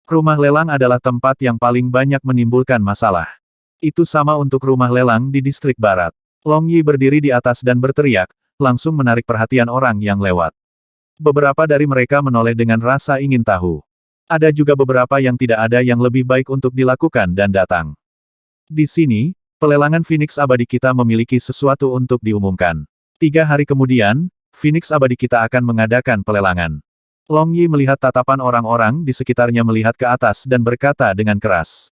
Rumah lelang adalah tempat yang paling banyak menimbulkan masalah. Itu sama untuk rumah lelang di distrik barat. Long Yi berdiri di atas dan berteriak, langsung menarik perhatian orang yang lewat. Beberapa dari mereka menoleh dengan rasa ingin tahu. Ada juga beberapa yang tidak ada yang lebih baik untuk dilakukan dan datang. Di sini, pelelangan Phoenix abadi kita memiliki sesuatu untuk diumumkan. 3 hari kemudian, Phoenix abadi kita akan mengadakan pelelangan. Long Yi melihat tatapan orang-orang di sekitarnya melihat ke atas dan berkata dengan keras.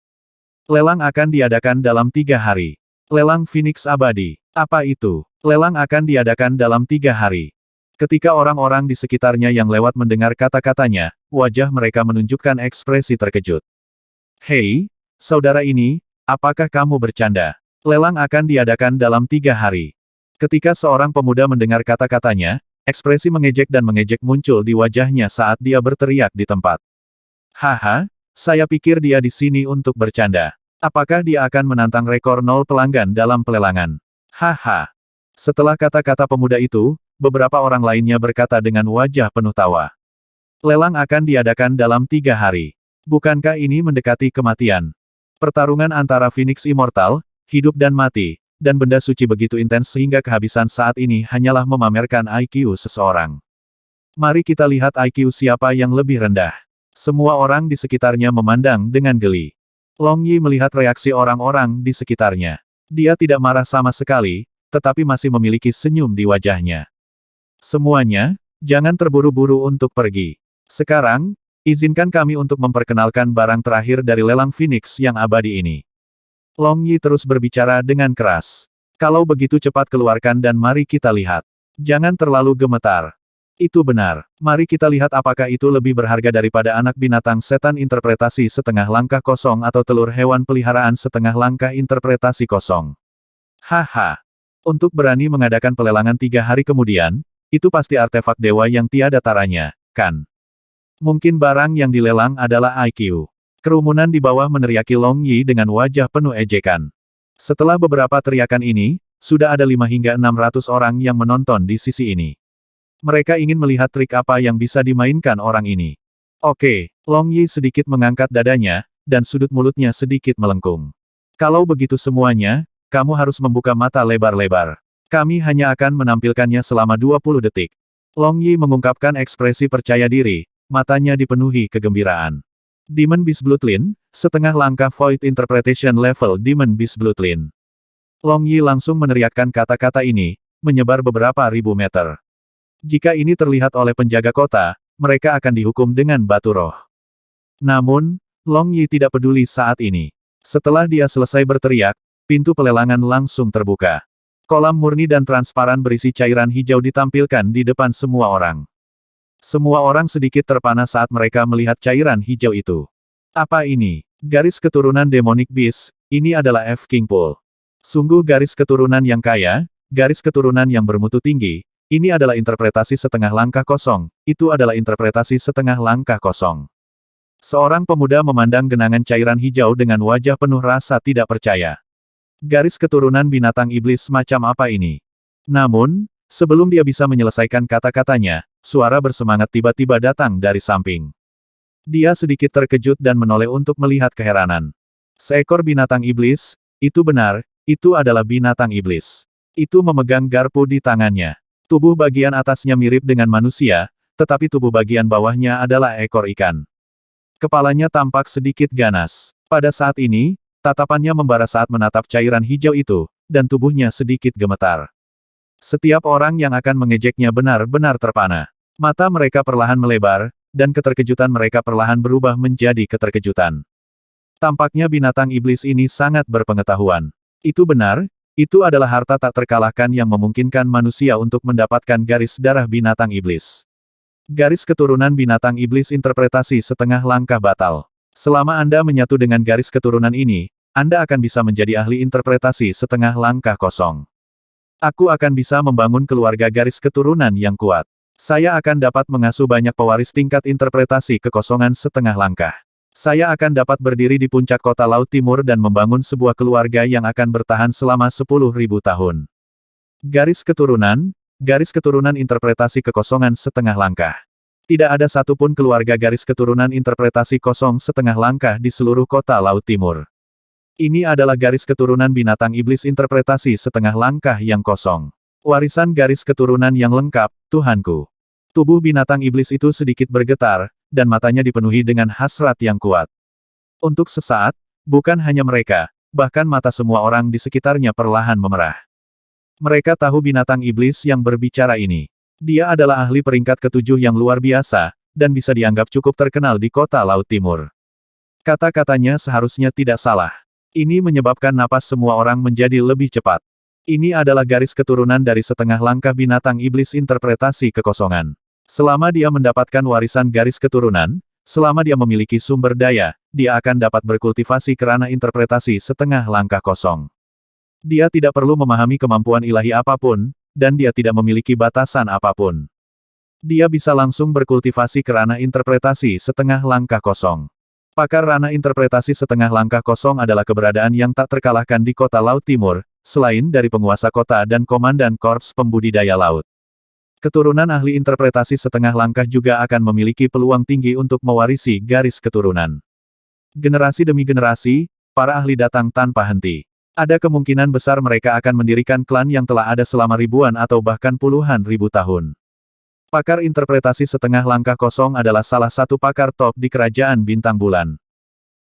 Lelang akan diadakan dalam 3 hari. Lelang Phoenix abadi. Apa itu? Lelang akan diadakan dalam 3 hari. Ketika orang-orang di sekitarnya yang lewat mendengar kata-katanya, wajah mereka menunjukkan ekspresi terkejut. Hei, saudara ini, apakah kamu bercanda? Lelang akan diadakan dalam 3 hari. Ketika seorang pemuda mendengar kata-katanya, ekspresi mengejek dan mengejek muncul di wajahnya saat dia berteriak di tempat. Haha, saya pikir dia di sini untuk bercanda. Apakah dia akan menantang rekor 0 pelanggan dalam pelelangan? Haha. Setelah kata-kata pemuda itu, beberapa orang lainnya berkata dengan wajah penuh tawa. Lelang akan diadakan dalam 3 hari. Bukankah ini mendekati kematian? Pertarungan antara Phoenix Immortal, hidup dan mati, dan benda suci begitu intens sehingga kehabisan saat ini hanyalah memamerkan IQ seseorang. Mari kita lihat IQ siapa yang lebih rendah. Semua orang di sekitarnya memandang dengan geli. Long Yi melihat reaksi orang-orang di sekitarnya. Dia tidak marah sama sekali, tetapi masih memiliki senyum di wajahnya. Semuanya, jangan terburu-buru untuk pergi. Sekarang, izinkan kami untuk memperkenalkan barang terakhir dari lelang Phoenix yang abadi ini. Long Yi terus berbicara dengan keras. Kalau begitu cepat keluarkan dan mari kita lihat. Jangan terlalu gemetar. Itu benar. Mari kita lihat apakah itu lebih berharga daripada anak binatang setan interpretasi setengah langkah kosong atau telur hewan peliharaan setengah langkah interpretasi kosong. Haha. Untuk berani mengadakan pelelangan 3 hari kemudian, itu pasti artefak dewa yang tiada taranya, kan? Mungkin barang yang dilelang adalah IQ. Kerumunan di bawah meneriaki Long Yi dengan wajah penuh ejekan. Setelah beberapa teriakan ini, sudah ada 5 hingga 600 orang yang menonton di sisi ini. Mereka ingin melihat trik apa yang bisa dimainkan orang ini. Oke, Long Yi sedikit mengangkat dadanya, dan sudut mulutnya sedikit melengkung. Kalau begitu semuanya, kamu harus membuka mata lebar-lebar. Kami hanya akan menampilkannya selama 20 detik. Long Yi mengungkapkan ekspresi percaya diri, matanya dipenuhi kegembiraan. Demon Beast Bloodline, setengah langkah Void Interpretation level Demon Beast Bloodline. Long Yi langsung meneriakkan kata-kata ini, menyebar beberapa ribu meter. Jika ini terlihat oleh penjaga kota, mereka akan dihukum dengan batu roh. Namun, Long Yi tidak peduli saat ini. Setelah dia selesai berteriak, pintu pelelangan langsung terbuka. Kolam murni dan transparan berisi cairan hijau ditampilkan di depan semua orang. Semua orang sedikit terpana saat mereka melihat cairan hijau itu. Apa ini? Garis keturunan Demonic Beast, ini adalah F King Pool. Sungguh garis keturunan yang kaya, garis keturunan yang bermutu tinggi, ini adalah interpretasi setengah langkah kosong, itu adalah interpretasi setengah langkah kosong. Seorang pemuda memandang genangan cairan hijau dengan wajah penuh rasa tidak percaya. Garis keturunan binatang iblis macam apa ini? Namun, sebelum dia bisa menyelesaikan kata-katanya, suara bersemangat tiba-tiba datang dari samping. Dia sedikit terkejut dan menoleh untuk melihat keheranan. Seekor binatang iblis, itu benar, itu adalah binatang iblis. Itu memegang garpu di tangannya. Tubuh bagian atasnya mirip dengan manusia, tetapi tubuh bagian bawahnya adalah ekor ikan. Kepalanya tampak sedikit ganas. Pada saat ini, tatapannya membara saat menatap cairan hijau itu, dan tubuhnya sedikit gemetar. Setiap orang yang akan mengejeknya benar-benar terpana. Mata mereka perlahan melebar, dan keterkejutan mereka perlahan berubah menjadi keterkejutan. Tampaknya binatang iblis ini sangat berpengetahuan. Itu benar, itu adalah harta tak terkalahkan yang memungkinkan manusia untuk mendapatkan garis darah binatang iblis. Garis keturunan binatang iblis interpretasi setengah langkah batal. Selama Anda menyatu dengan garis keturunan ini, Anda akan bisa menjadi ahli interpretasi setengah langkah kosong. Aku akan bisa membangun keluarga garis keturunan yang kuat. Saya akan dapat mengasuh banyak pewaris tingkat interpretasi kekosongan setengah langkah. Saya akan dapat berdiri di puncak kota Laut Timur dan membangun sebuah keluarga yang akan bertahan selama 10.000 tahun. Garis keturunan interpretasi kekosongan setengah langkah. Tidak ada satupun keluarga garis keturunan interpretasi kosong setengah langkah di seluruh kota Laut Timur. Ini adalah garis keturunan binatang iblis interpretasi setengah langkah yang kosong. Warisan garis keturunan yang lengkap, Tuhanku. Tubuh binatang iblis itu sedikit bergetar, dan matanya dipenuhi dengan hasrat yang kuat. Untuk sesaat, bukan hanya mereka, bahkan mata semua orang di sekitarnya perlahan memerah. Mereka tahu binatang iblis yang berbicara ini. Dia adalah ahli peringkat ketujuh yang luar biasa, dan bisa dianggap cukup terkenal di kota Laut Timur. Kata-katanya seharusnya tidak salah. Ini menyebabkan napas semua orang menjadi lebih cepat. Ini adalah garis keturunan dari setengah langkah binatang iblis interpretasi kekosongan. Selama dia mendapatkan warisan garis keturunan, selama dia memiliki sumber daya, dia akan dapat berkultivasi kerana interpretasi setengah langkah kosong. Dia tidak perlu memahami kemampuan ilahi apapun, dan dia tidak memiliki batasan apapun. Dia bisa langsung berkultivasi kerana interpretasi setengah langkah kosong. Pakar ranah interpretasi setengah langkah kosong adalah keberadaan yang tak terkalahkan di kota Laut Timur, selain dari penguasa kota dan komandan korps pembudidaya laut. Keturunan ahli interpretasi setengah langkah juga akan memiliki peluang tinggi untuk mewarisi garis keturunan. Generasi demi generasi, para ahli datang tanpa henti. Ada kemungkinan besar mereka akan mendirikan klan yang telah ada selama ribuan atau bahkan puluhan ribu tahun. Pakar interpretasi setengah langkah kosong adalah salah satu pakar top di kerajaan bintang bulan.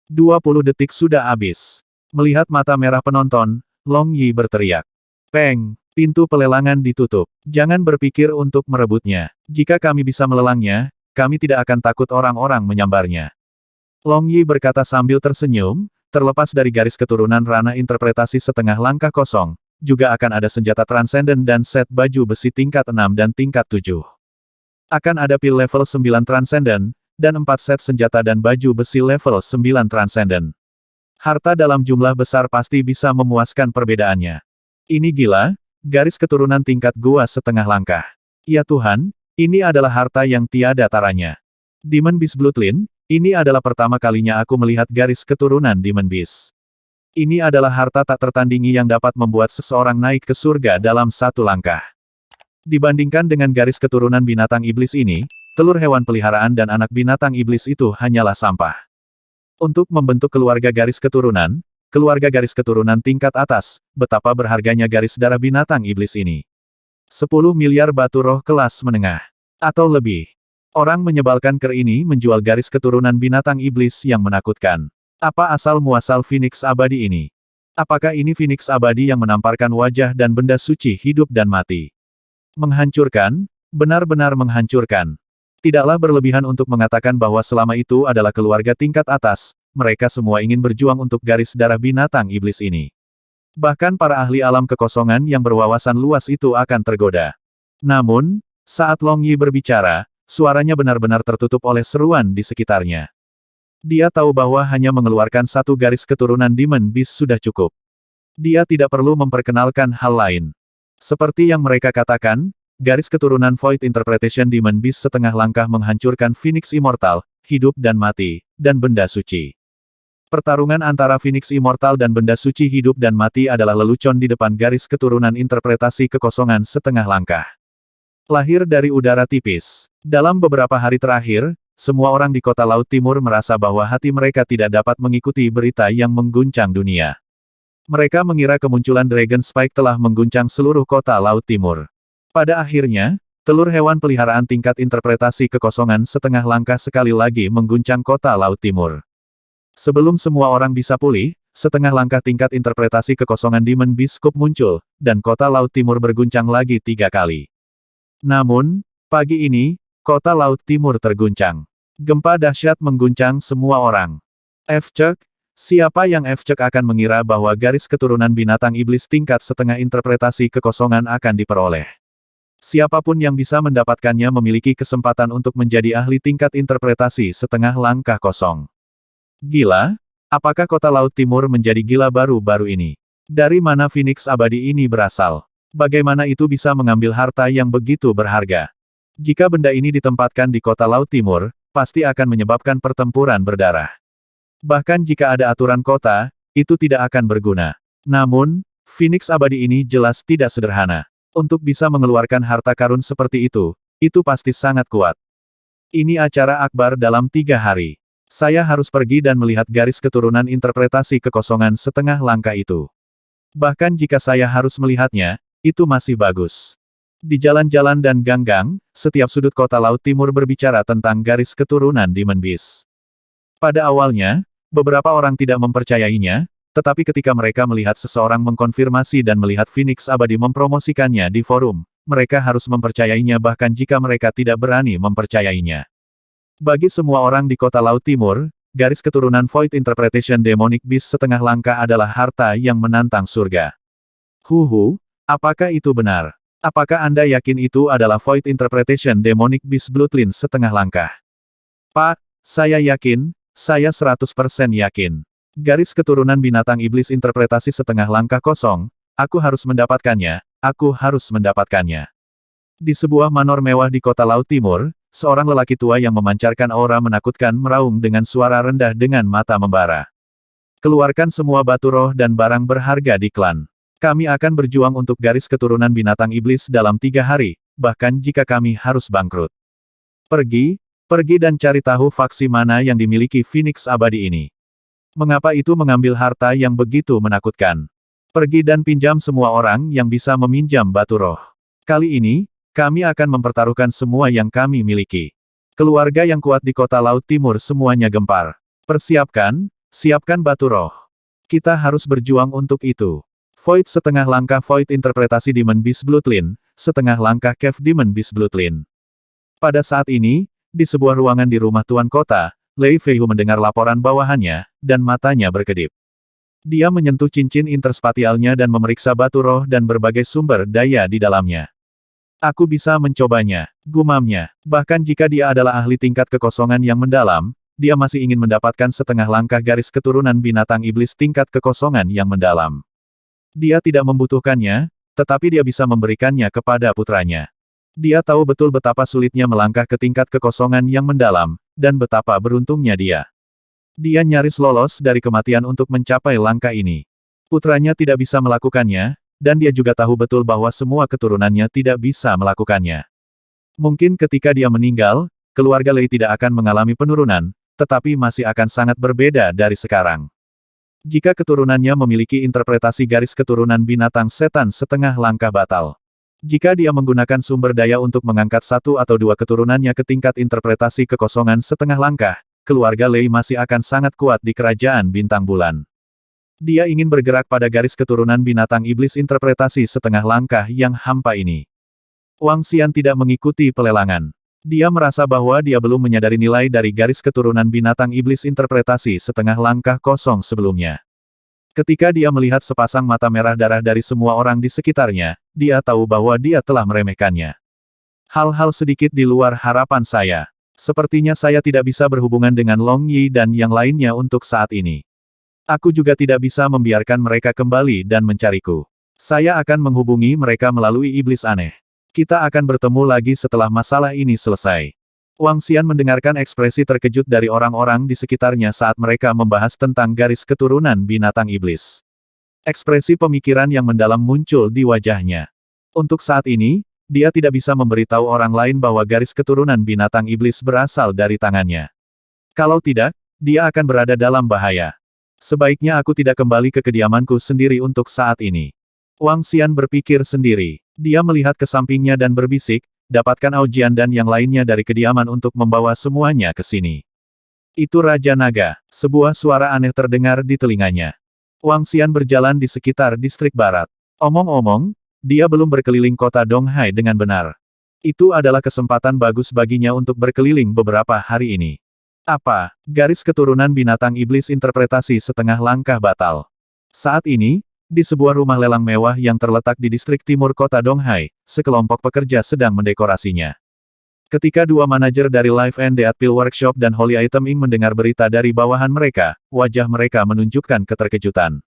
20 detik sudah habis. Melihat mata merah penonton, Long Yi berteriak. Peng, pintu pelelangan ditutup. Jangan berpikir untuk merebutnya. Jika kami bisa melelangnya, kami tidak akan takut orang-orang menyambarnya. Long Yi berkata sambil tersenyum, terlepas dari garis keturunan ranah interpretasi setengah langkah kosong, juga akan ada senjata transenden dan set baju besi tingkat 6 dan tingkat 7. Akan ada pil level 9 transenden, dan 4 set senjata dan baju besi level 9 transenden. Harta dalam jumlah besar pasti bisa memuaskan perbedaannya. Ini gila, garis keturunan tingkat gua setengah langkah. Ya Tuhan, ini adalah harta yang tiada taranya. Demon Beast Bloodline, ini adalah pertama kalinya aku melihat garis keturunan Demon Beast. Ini adalah harta tak tertandingi yang dapat membuat seseorang naik ke surga dalam satu langkah. Dibandingkan dengan garis keturunan binatang iblis ini, telur hewan peliharaan dan anak binatang iblis itu hanyalah sampah. Untuk membentuk keluarga garis keturunan tingkat atas, betapa berharganya garis darah binatang iblis ini. 10 miliar batu roh kelas menengah. Atau lebih. Orang menyebalkan ini menjual garis keturunan binatang iblis yang menakutkan. Apa asal-muasal Phoenix abadi ini? Apakah ini Phoenix abadi yang menamparkan wajah dan benda suci hidup dan mati? Menghancurkan, benar-benar menghancurkan. Tidaklah berlebihan untuk mengatakan bahwa selama itu adalah keluarga tingkat atas, mereka semua ingin berjuang untuk garis darah binatang iblis ini. Bahkan para ahli alam kekosongan yang berwawasan luas itu akan tergoda. Namun, saat Long Yi berbicara, suaranya benar-benar tertutup oleh seruan di sekitarnya. Dia tahu bahwa hanya mengeluarkan satu garis keturunan Demon Beast sudah cukup. Dia tidak perlu memperkenalkan hal lain. Seperti yang mereka katakan, garis keturunan Void Interpretation Demon Beast setengah langkah menghancurkan Phoenix Immortal, hidup dan mati, dan benda suci. Pertarungan antara Phoenix Immortal dan benda suci hidup dan mati adalah lelucon di depan garis keturunan interpretasi kekosongan setengah langkah. Lahir dari udara tipis. Dalam beberapa hari terakhir, semua orang di kota Laut Timur merasa bahwa hati mereka tidak dapat mengikuti berita yang mengguncang dunia. Mereka mengira kemunculan Dragon Spike telah mengguncang seluruh kota Laut Timur. Pada akhirnya, telur hewan peliharaan tingkat interpretasi kekosongan setengah langkah sekali lagi mengguncang kota Laut Timur. Sebelum semua orang bisa pulih, setengah langkah tingkat interpretasi kekosongan Demon Beast Cup muncul, dan kota Laut Timur berguncang lagi 3 kali. Namun, pagi ini, kota Laut Timur terguncang. Gempa dahsyat mengguncang semua orang. F-Cek, siapa yang F-Cek akan mengira bahwa garis keturunan binatang iblis tingkat setengah interpretasi kekosongan akan diperoleh. Siapapun yang bisa mendapatkannya memiliki kesempatan untuk menjadi ahli tingkat interpretasi setengah langkah kosong. Gila? Apakah kota Laut Timur menjadi gila baru-baru ini? Dari mana Phoenix abadi ini berasal? Bagaimana itu bisa mengambil harta yang begitu berharga? Jika benda ini ditempatkan di kota Laut Timur, pasti akan menyebabkan pertempuran berdarah. Bahkan jika ada aturan kota, itu tidak akan berguna. Namun, Phoenix abadi ini jelas tidak sederhana. Untuk bisa mengeluarkan harta karun seperti itu pasti sangat kuat. Ini acara akbar dalam 3 hari. Saya harus pergi dan melihat garis keturunan interpretasi kekosongan setengah langkah itu. Bahkan jika saya harus melihatnya, itu masih bagus. Di jalan-jalan dan gang-gang, setiap sudut kota Laut Timur berbicara tentang garis keturunan Demon Beast. Pada awalnya, beberapa orang tidak mempercayainya, tetapi ketika mereka melihat seseorang mengkonfirmasi dan melihat Phoenix Abadi mempromosikannya di forum, mereka harus mempercayainya bahkan jika mereka tidak berani mempercayainya. Bagi semua orang di kota Laut Timur, garis keturunan Void Interpretation Demonic Beast setengah langkah adalah harta yang menantang surga. Apakah itu benar? Apakah Anda yakin itu adalah Void Interpretation Demonic Beast Bloodline setengah langkah? Pak, saya yakin, saya 100% yakin. Garis keturunan binatang iblis interpretasi setengah langkah kosong, aku harus mendapatkannya, aku harus mendapatkannya. Di sebuah manor mewah di kota Laut Timur, seorang lelaki tua yang memancarkan aura menakutkan meraung dengan suara rendah dengan mata membara. Keluarkan semua batu roh dan barang berharga di klan. Kami akan berjuang untuk garis keturunan binatang iblis dalam 3 hari, bahkan jika kami harus bangkrut. Pergi dan cari tahu faksi mana yang dimiliki Phoenix Abadi ini. Mengapa itu mengambil harta yang begitu menakutkan? Pergi dan pinjam semua orang yang bisa meminjam batu roh. Kali ini, kami akan mempertaruhkan semua yang kami miliki. Keluarga yang kuat di kota Laut Timur semuanya gempar. Siapkan batu roh. Kita harus berjuang untuk itu. Void setengah langkah Void interpretasi Demon Beast Bloodline, setengah langkah Cave Demon Beast Bloodline. Pada saat ini, di sebuah ruangan di rumah Tuan Kota, Lei Feihu mendengar laporan bawahannya, dan matanya berkedip. Dia menyentuh cincin interspatialnya dan memeriksa batu roh dan berbagai sumber daya di dalamnya. Aku bisa mencobanya, gumamnya. Bahkan jika dia adalah ahli tingkat kekosongan yang mendalam, dia masih ingin mendapatkan setengah langkah garis keturunan binatang iblis tingkat kekosongan yang mendalam. Dia tidak membutuhkannya, tetapi dia bisa memberikannya kepada putranya. Dia tahu betul betapa sulitnya melangkah ke tingkat kekosongan yang mendalam, dan betapa beruntungnya dia. Dia nyaris lolos dari kematian untuk mencapai langkah ini. Putranya tidak bisa melakukannya, dan dia juga tahu betul bahwa semua keturunannya tidak bisa melakukannya. Mungkin ketika dia meninggal, keluarga Lei tidak akan mengalami penurunan, tetapi masih akan sangat berbeda dari sekarang. Jika keturunannya memiliki interpretasi garis keturunan binatang setan setengah langkah batal. Jika dia menggunakan sumber daya untuk mengangkat 1 atau 2 keturunannya ke tingkat interpretasi kekosongan setengah langkah, keluarga Lei masih akan sangat kuat di kerajaan bintang bulan. Dia ingin bergerak pada garis keturunan binatang iblis interpretasi setengah langkah yang hampa ini. Wang Xian tidak mengikuti pelelangan. Dia merasa bahwa dia belum menyadari nilai dari garis keturunan binatang iblis interpretasi setengah langkah kosong sebelumnya. Ketika dia melihat sepasang mata merah darah dari semua orang di sekitarnya, dia tahu bahwa dia telah meremehkannya. Hal-hal sedikit di luar harapan saya. Sepertinya saya tidak bisa berhubungan dengan Long Yi dan yang lainnya untuk saat ini. Aku juga tidak bisa membiarkan mereka kembali dan mencariku. Saya akan menghubungi mereka melalui iblis aneh. Kita akan bertemu lagi setelah masalah ini selesai. Wang Xian mendengarkan ekspresi terkejut dari orang-orang di sekitarnya saat mereka membahas tentang garis keturunan binatang iblis. Ekspresi pemikiran yang mendalam muncul di wajahnya. Untuk saat ini, dia tidak bisa memberitahu orang lain bahwa garis keturunan binatang iblis berasal dari tangannya. Kalau tidak, dia akan berada dalam bahaya. Sebaiknya aku tidak kembali ke kediamanku sendiri untuk saat ini. Wang Xian berpikir sendiri. Dia melihat ke sampingnya dan berbisik, dapatkan Aojian dan yang lainnya dari kediaman untuk membawa semuanya ke sini. Itu Raja Naga. Sebuah suara aneh terdengar di telinganya. Wang Xian berjalan di sekitar distrik barat. Omong-omong, dia belum berkeliling kota Donghai dengan benar. Itu adalah kesempatan bagus baginya untuk berkeliling beberapa hari ini. Apa? Garis keturunan binatang iblis interpretasi setengah langkah batal. Saat ini, di sebuah rumah lelang mewah yang terletak di distrik timur kota Donghai, sekelompok pekerja sedang mendekorasinya. Ketika dua manajer dari Life and Death Pill Workshop dan Holy Item Inc. mendengar berita dari bawahan mereka, wajah mereka menunjukkan keterkejutan.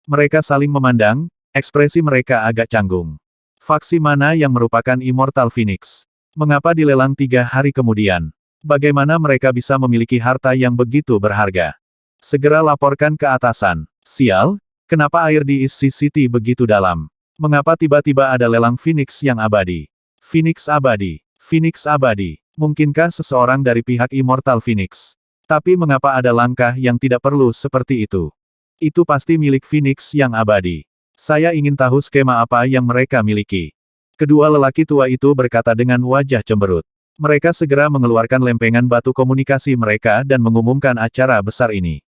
Mereka saling memandang, ekspresi mereka agak canggung. Faksi mana yang merupakan Immortal Phoenix? Mengapa dilelang 3 hari kemudian? Bagaimana mereka bisa memiliki harta yang begitu berharga? Segera laporkan ke atasan. Sial, kenapa air di East Sea City begitu dalam? Mengapa tiba-tiba ada lelang Phoenix yang abadi? Phoenix abadi. Phoenix abadi. Mungkinkah seseorang dari pihak Immortal Phoenix? Tapi mengapa ada langkah yang tidak perlu seperti itu? Itu pasti milik Phoenix yang abadi. Saya ingin tahu skema apa yang mereka miliki. Kedua lelaki tua itu berkata dengan wajah cemberut. Mereka segera mengeluarkan lempengan batu komunikasi mereka dan mengumumkan acara besar ini.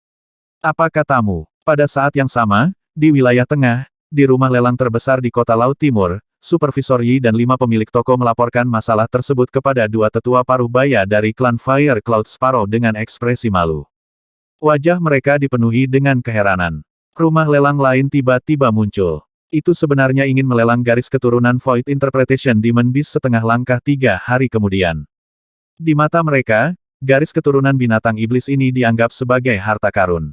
Apa katamu? Pada saat yang sama, di wilayah tengah, di rumah lelang terbesar di kota Laut Timur, Supervisor Yi dan 5 pemilik toko melaporkan masalah tersebut kepada 2 tetua paruh baya dari klan Fire Cloud Sparrow dengan ekspresi malu. Wajah mereka dipenuhi dengan keheranan. Rumah lelang lain tiba-tiba muncul. Itu sebenarnya ingin melelang garis keturunan Void Interpretation Demon Beast setengah langkah 3 hari kemudian. Di mata mereka, garis keturunan binatang iblis ini dianggap sebagai harta karun.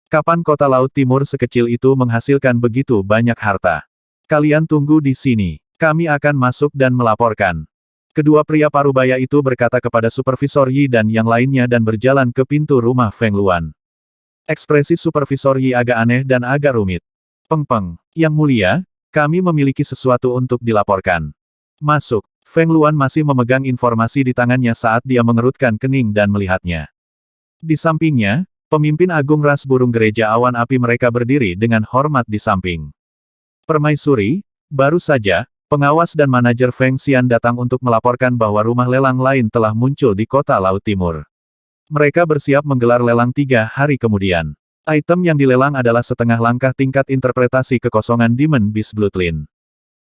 Kapan kota Laut Timur sekecil itu menghasilkan begitu banyak harta? Kalian tunggu di sini. Kami akan masuk dan melaporkan. Kedua pria parubaya itu berkata kepada Supervisor Yi dan yang lainnya dan berjalan ke pintu rumah Feng Luan. Ekspresi Supervisor Yi agak aneh dan agak rumit. Peng-peng, Yang Mulia, kami memiliki sesuatu untuk dilaporkan. Masuk. Feng Luan masih memegang informasi di tangannya saat dia mengerutkan kening dan melihatnya. Di sampingnya, pemimpin agung ras burung gereja awan api mereka berdiri dengan hormat di samping. Permaisuri, baru saja, pengawas dan manajer Feng Xian datang untuk melaporkan bahwa rumah lelang lain telah muncul di kota Laut Timur. Mereka bersiap menggelar lelang 3 hari kemudian. Item yang dilelang adalah setengah langkah tingkat interpretasi kekosongan Demon Beast Bloodline.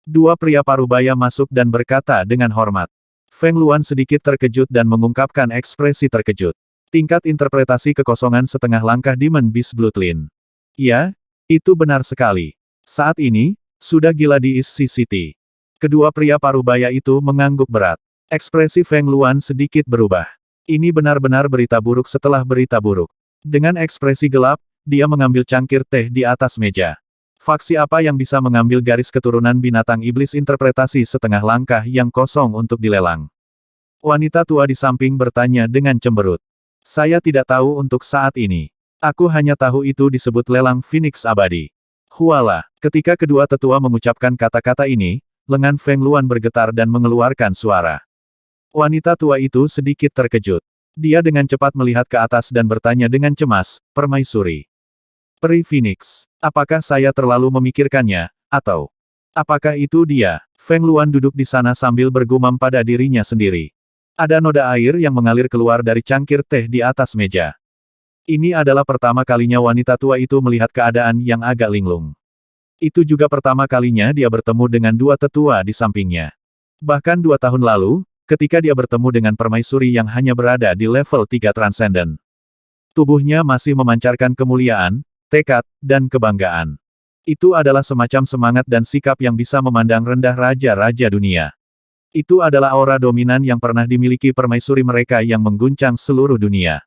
2 pria parubaya masuk dan berkata dengan hormat. Feng Luan sedikit terkejut dan mengungkapkan ekspresi terkejut. Tingkat interpretasi kekosongan setengah langkah Demon Beast Bloodline. Ya, itu benar sekali. Saat ini, sudah gila di East Sea City. Kedua pria parubaya itu mengangguk berat. Ekspresi Feng Luan sedikit berubah. Ini benar-benar berita buruk setelah berita buruk. Dengan ekspresi gelap, dia mengambil cangkir teh di atas meja. Faksi apa yang bisa mengambil garis keturunan binatang iblis interpretasi setengah langkah yang kosong untuk dilelang? Wanita tua di samping bertanya dengan cemberut. Saya tidak tahu untuk saat ini. Aku hanya tahu itu disebut lelang Phoenix abadi. Huala, ketika kedua tetua mengucapkan kata-kata ini, lengan Feng Luan bergetar dan mengeluarkan suara. Wanita tua itu sedikit terkejut. Dia dengan cepat melihat ke atas dan bertanya dengan cemas, Permaisuri. Peri Phoenix, apakah saya terlalu memikirkannya, atau apakah itu dia? Feng Luan duduk di sana sambil bergumam pada dirinya sendiri. Ada noda air yang mengalir keluar dari cangkir teh di atas meja. Ini adalah pertama kalinya wanita tua itu melihat keadaan yang agak linglung. Itu juga pertama kalinya dia bertemu dengan 2 tetua di sampingnya. Bahkan 2 tahun lalu, ketika dia bertemu dengan permaisuri yang hanya berada di level 3 Transcendent. Tubuhnya masih memancarkan kemuliaan, tekad, dan kebanggaan. Itu adalah semacam semangat dan sikap yang bisa memandang rendah raja-raja dunia. Itu adalah aura dominan yang pernah dimiliki permaisuri mereka yang mengguncang seluruh dunia.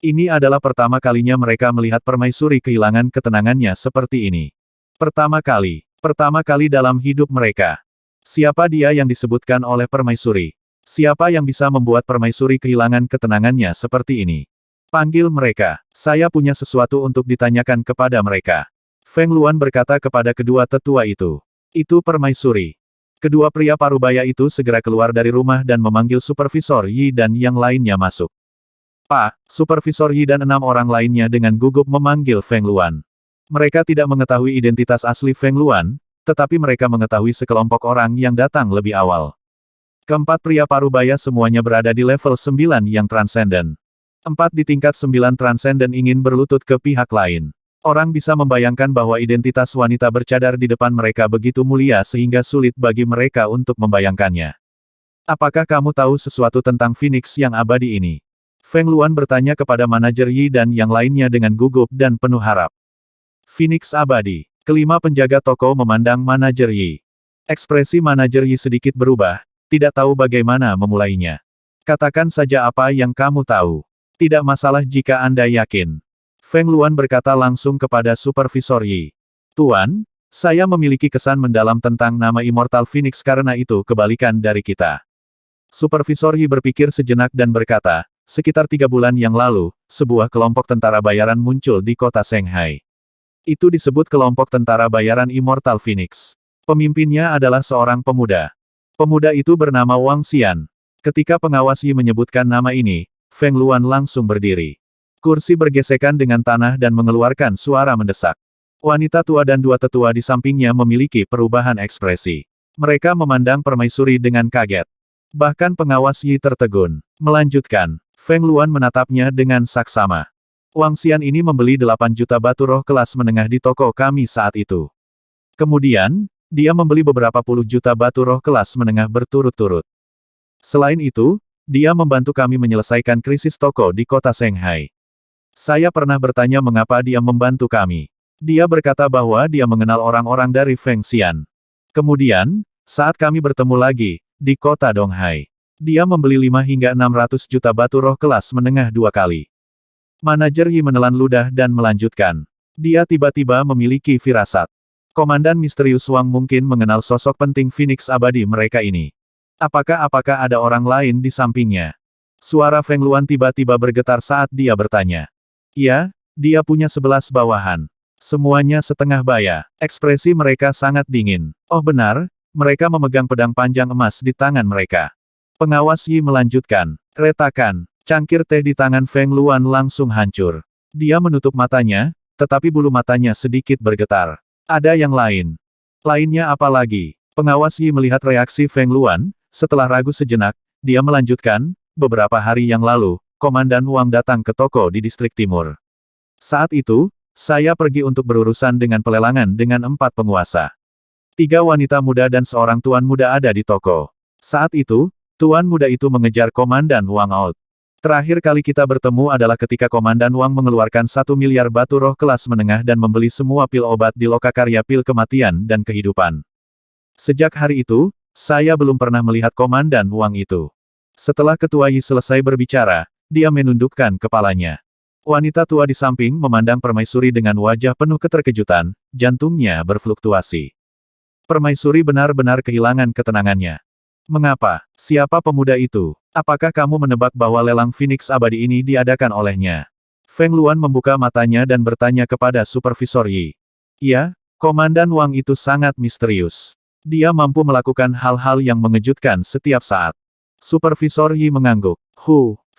Ini adalah pertama kalinya mereka melihat permaisuri kehilangan ketenangannya seperti ini. Pertama kali dalam hidup mereka. Siapa dia yang disebutkan oleh permaisuri? Siapa yang bisa membuat permaisuri kehilangan ketenangannya seperti ini? Panggil mereka. Saya punya sesuatu untuk ditanyakan kepada mereka. Feng Luan berkata kepada kedua tetua itu. Itu permaisuri. Kedua pria parubaya itu segera keluar dari rumah dan memanggil Supervisor Yi dan yang lainnya masuk. Pak, Supervisor Yi dan 6 orang lainnya dengan gugup memanggil Feng Luan. Mereka tidak mengetahui identitas asli Feng Luan, tetapi mereka mengetahui sekelompok orang yang datang lebih awal. Keempat pria parubaya semuanya berada di level 9 yang transenden. 4 di tingkat 9 transenden ingin berlutut ke pihak lain. Orang bisa membayangkan bahwa identitas wanita bercadar di depan mereka begitu mulia sehingga sulit bagi mereka untuk membayangkannya. Apakah kamu tahu sesuatu tentang Phoenix yang abadi ini? Feng Luan bertanya kepada manajer Yi dan yang lainnya dengan gugup dan penuh harap. Phoenix abadi. Kelima penjaga toko memandang manajer Yi. Ekspresi manajer Yi sedikit berubah, tidak tahu bagaimana memulainya. Katakan saja apa yang kamu tahu. Tidak masalah jika Anda yakin. Feng Luan berkata langsung kepada Supervisor Yi. Tuan, saya memiliki kesan mendalam tentang nama Immortal Phoenix karena itu kebalikan dari kita. Supervisor Yi berpikir sejenak dan berkata, sekitar 3 bulan yang lalu, sebuah kelompok tentara bayaran muncul di kota Shanghai. Itu disebut kelompok tentara bayaran Immortal Phoenix. Pemimpinnya adalah seorang pemuda. Pemuda itu bernama Wang Xian. Ketika pengawas Yi menyebutkan nama ini, Feng Luan langsung berdiri. Kursi bergesekan dengan tanah dan mengeluarkan suara mendesak. Wanita tua dan dua tetua di sampingnya memiliki perubahan ekspresi. Mereka memandang permaisuri dengan kaget. Bahkan pengawas Yi tertegun. Melanjutkan, Feng Luan menatapnya dengan saksama. Wang Xian ini membeli 8 juta batu roh kelas menengah di toko kami saat itu. Kemudian, dia membeli beberapa puluh juta batu roh kelas menengah berturut-turut. Selain itu, dia membantu kami menyelesaikan krisis toko di kota Shanghai. Saya pernah bertanya mengapa dia membantu kami. Dia berkata bahwa dia mengenal orang-orang dari Feng Xian. Kemudian, saat kami bertemu lagi, di kota Donghai, dia membeli 5 hingga 600 juta batu roh kelas menengah 2 kali. Manajer Yi menelan ludah dan melanjutkan. Dia tiba-tiba memiliki firasat. Komandan misterius Wang mungkin mengenal sosok penting Phoenix abadi mereka ini. Apakah ada orang lain di sampingnya? Suara Feng Luan tiba-tiba bergetar saat dia bertanya. Ya, dia punya 11 bawahan. Semuanya setengah baya. Ekspresi mereka sangat dingin. Oh benar, mereka memegang pedang panjang emas di tangan mereka. Pengawas Yi melanjutkan. Retakan, cangkir teh di tangan Feng Luan langsung hancur. Dia menutup matanya, tetapi bulu matanya sedikit bergetar. Ada yang lain. Lainnya apa lagi? Pengawas Yi melihat reaksi Feng Luan. Setelah ragu sejenak, dia melanjutkan, beberapa hari yang lalu, Komandan Wang datang ke toko di distrik timur. Saat itu, saya pergi untuk berurusan dengan pelelangan dengan 4 penguasa. 3 wanita muda dan seorang tuan muda ada di toko. Saat itu, tuan muda itu mengejar Komandan Wang out. Terakhir kali kita bertemu adalah ketika Komandan Wang mengeluarkan 1 miliar batu roh kelas menengah dan membeli semua pil obat di lokakarya pil kematian dan kehidupan. Sejak hari itu, saya belum pernah melihat Komandan Wang itu. Setelah Ketua Yi selesai berbicara, dia menundukkan kepalanya. Wanita tua di samping memandang permaisuri dengan wajah penuh keterkejutan, jantungnya berfluktuasi. Permaisuri benar-benar kehilangan ketenangannya. Mengapa? Siapa pemuda itu? Apakah kamu menebak bahwa lelang Phoenix abadi ini diadakan olehnya? Feng Luan membuka matanya dan bertanya kepada Supervisor Yi. Ya, Komandan Wang itu sangat misterius. Dia mampu melakukan hal-hal yang mengejutkan setiap saat. Supervisor Yi mengangguk.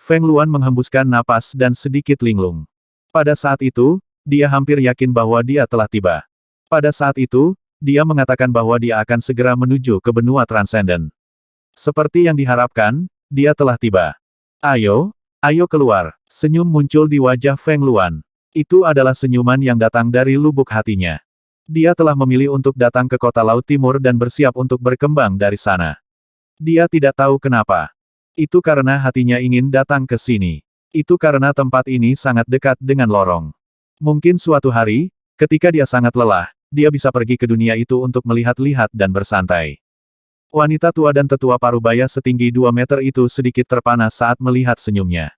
Feng Luan menghembuskan napas dan sedikit linglung. Pada saat itu, dia hampir yakin bahwa dia telah tiba. Pada saat itu, dia mengatakan bahwa dia akan segera menuju ke benua transenden. Seperti yang diharapkan, dia telah tiba. Ayo keluar. Senyum muncul di wajah Feng Luan. Itu adalah senyuman yang datang dari lubuk hatinya. Dia telah memilih untuk datang ke kota Laut Timur dan bersiap untuk berkembang dari sana. Dia tidak tahu kenapa. Itu karena hatinya ingin datang ke sini. Itu karena tempat ini sangat dekat dengan lorong. Mungkin suatu hari, ketika dia sangat lelah, dia bisa pergi ke dunia itu untuk melihat-lihat dan bersantai. Wanita tua dan tetua parubaya setinggi 2 meter itu sedikit terpana saat melihat senyumnya.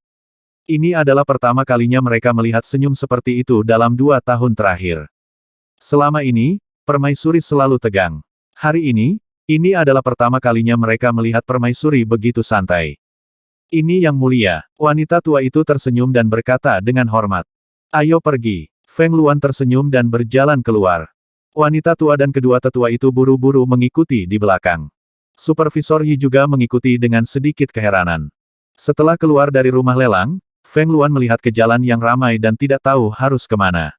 Ini adalah pertama kalinya mereka melihat senyum seperti itu dalam 2 tahun terakhir. Selama ini, permaisuri selalu tegang. Hari ini adalah pertama kalinya mereka melihat permaisuri begitu santai. Ini yang mulia. Wanita tua itu tersenyum dan berkata dengan hormat. Ayo pergi. Feng Luan tersenyum dan berjalan keluar. Wanita tua dan kedua tetua itu buru-buru mengikuti di belakang. Supervisor Yi juga mengikuti dengan sedikit keheranan. Setelah keluar dari rumah lelang, Feng Luan melihat ke jalan yang ramai dan tidak tahu harus kemana.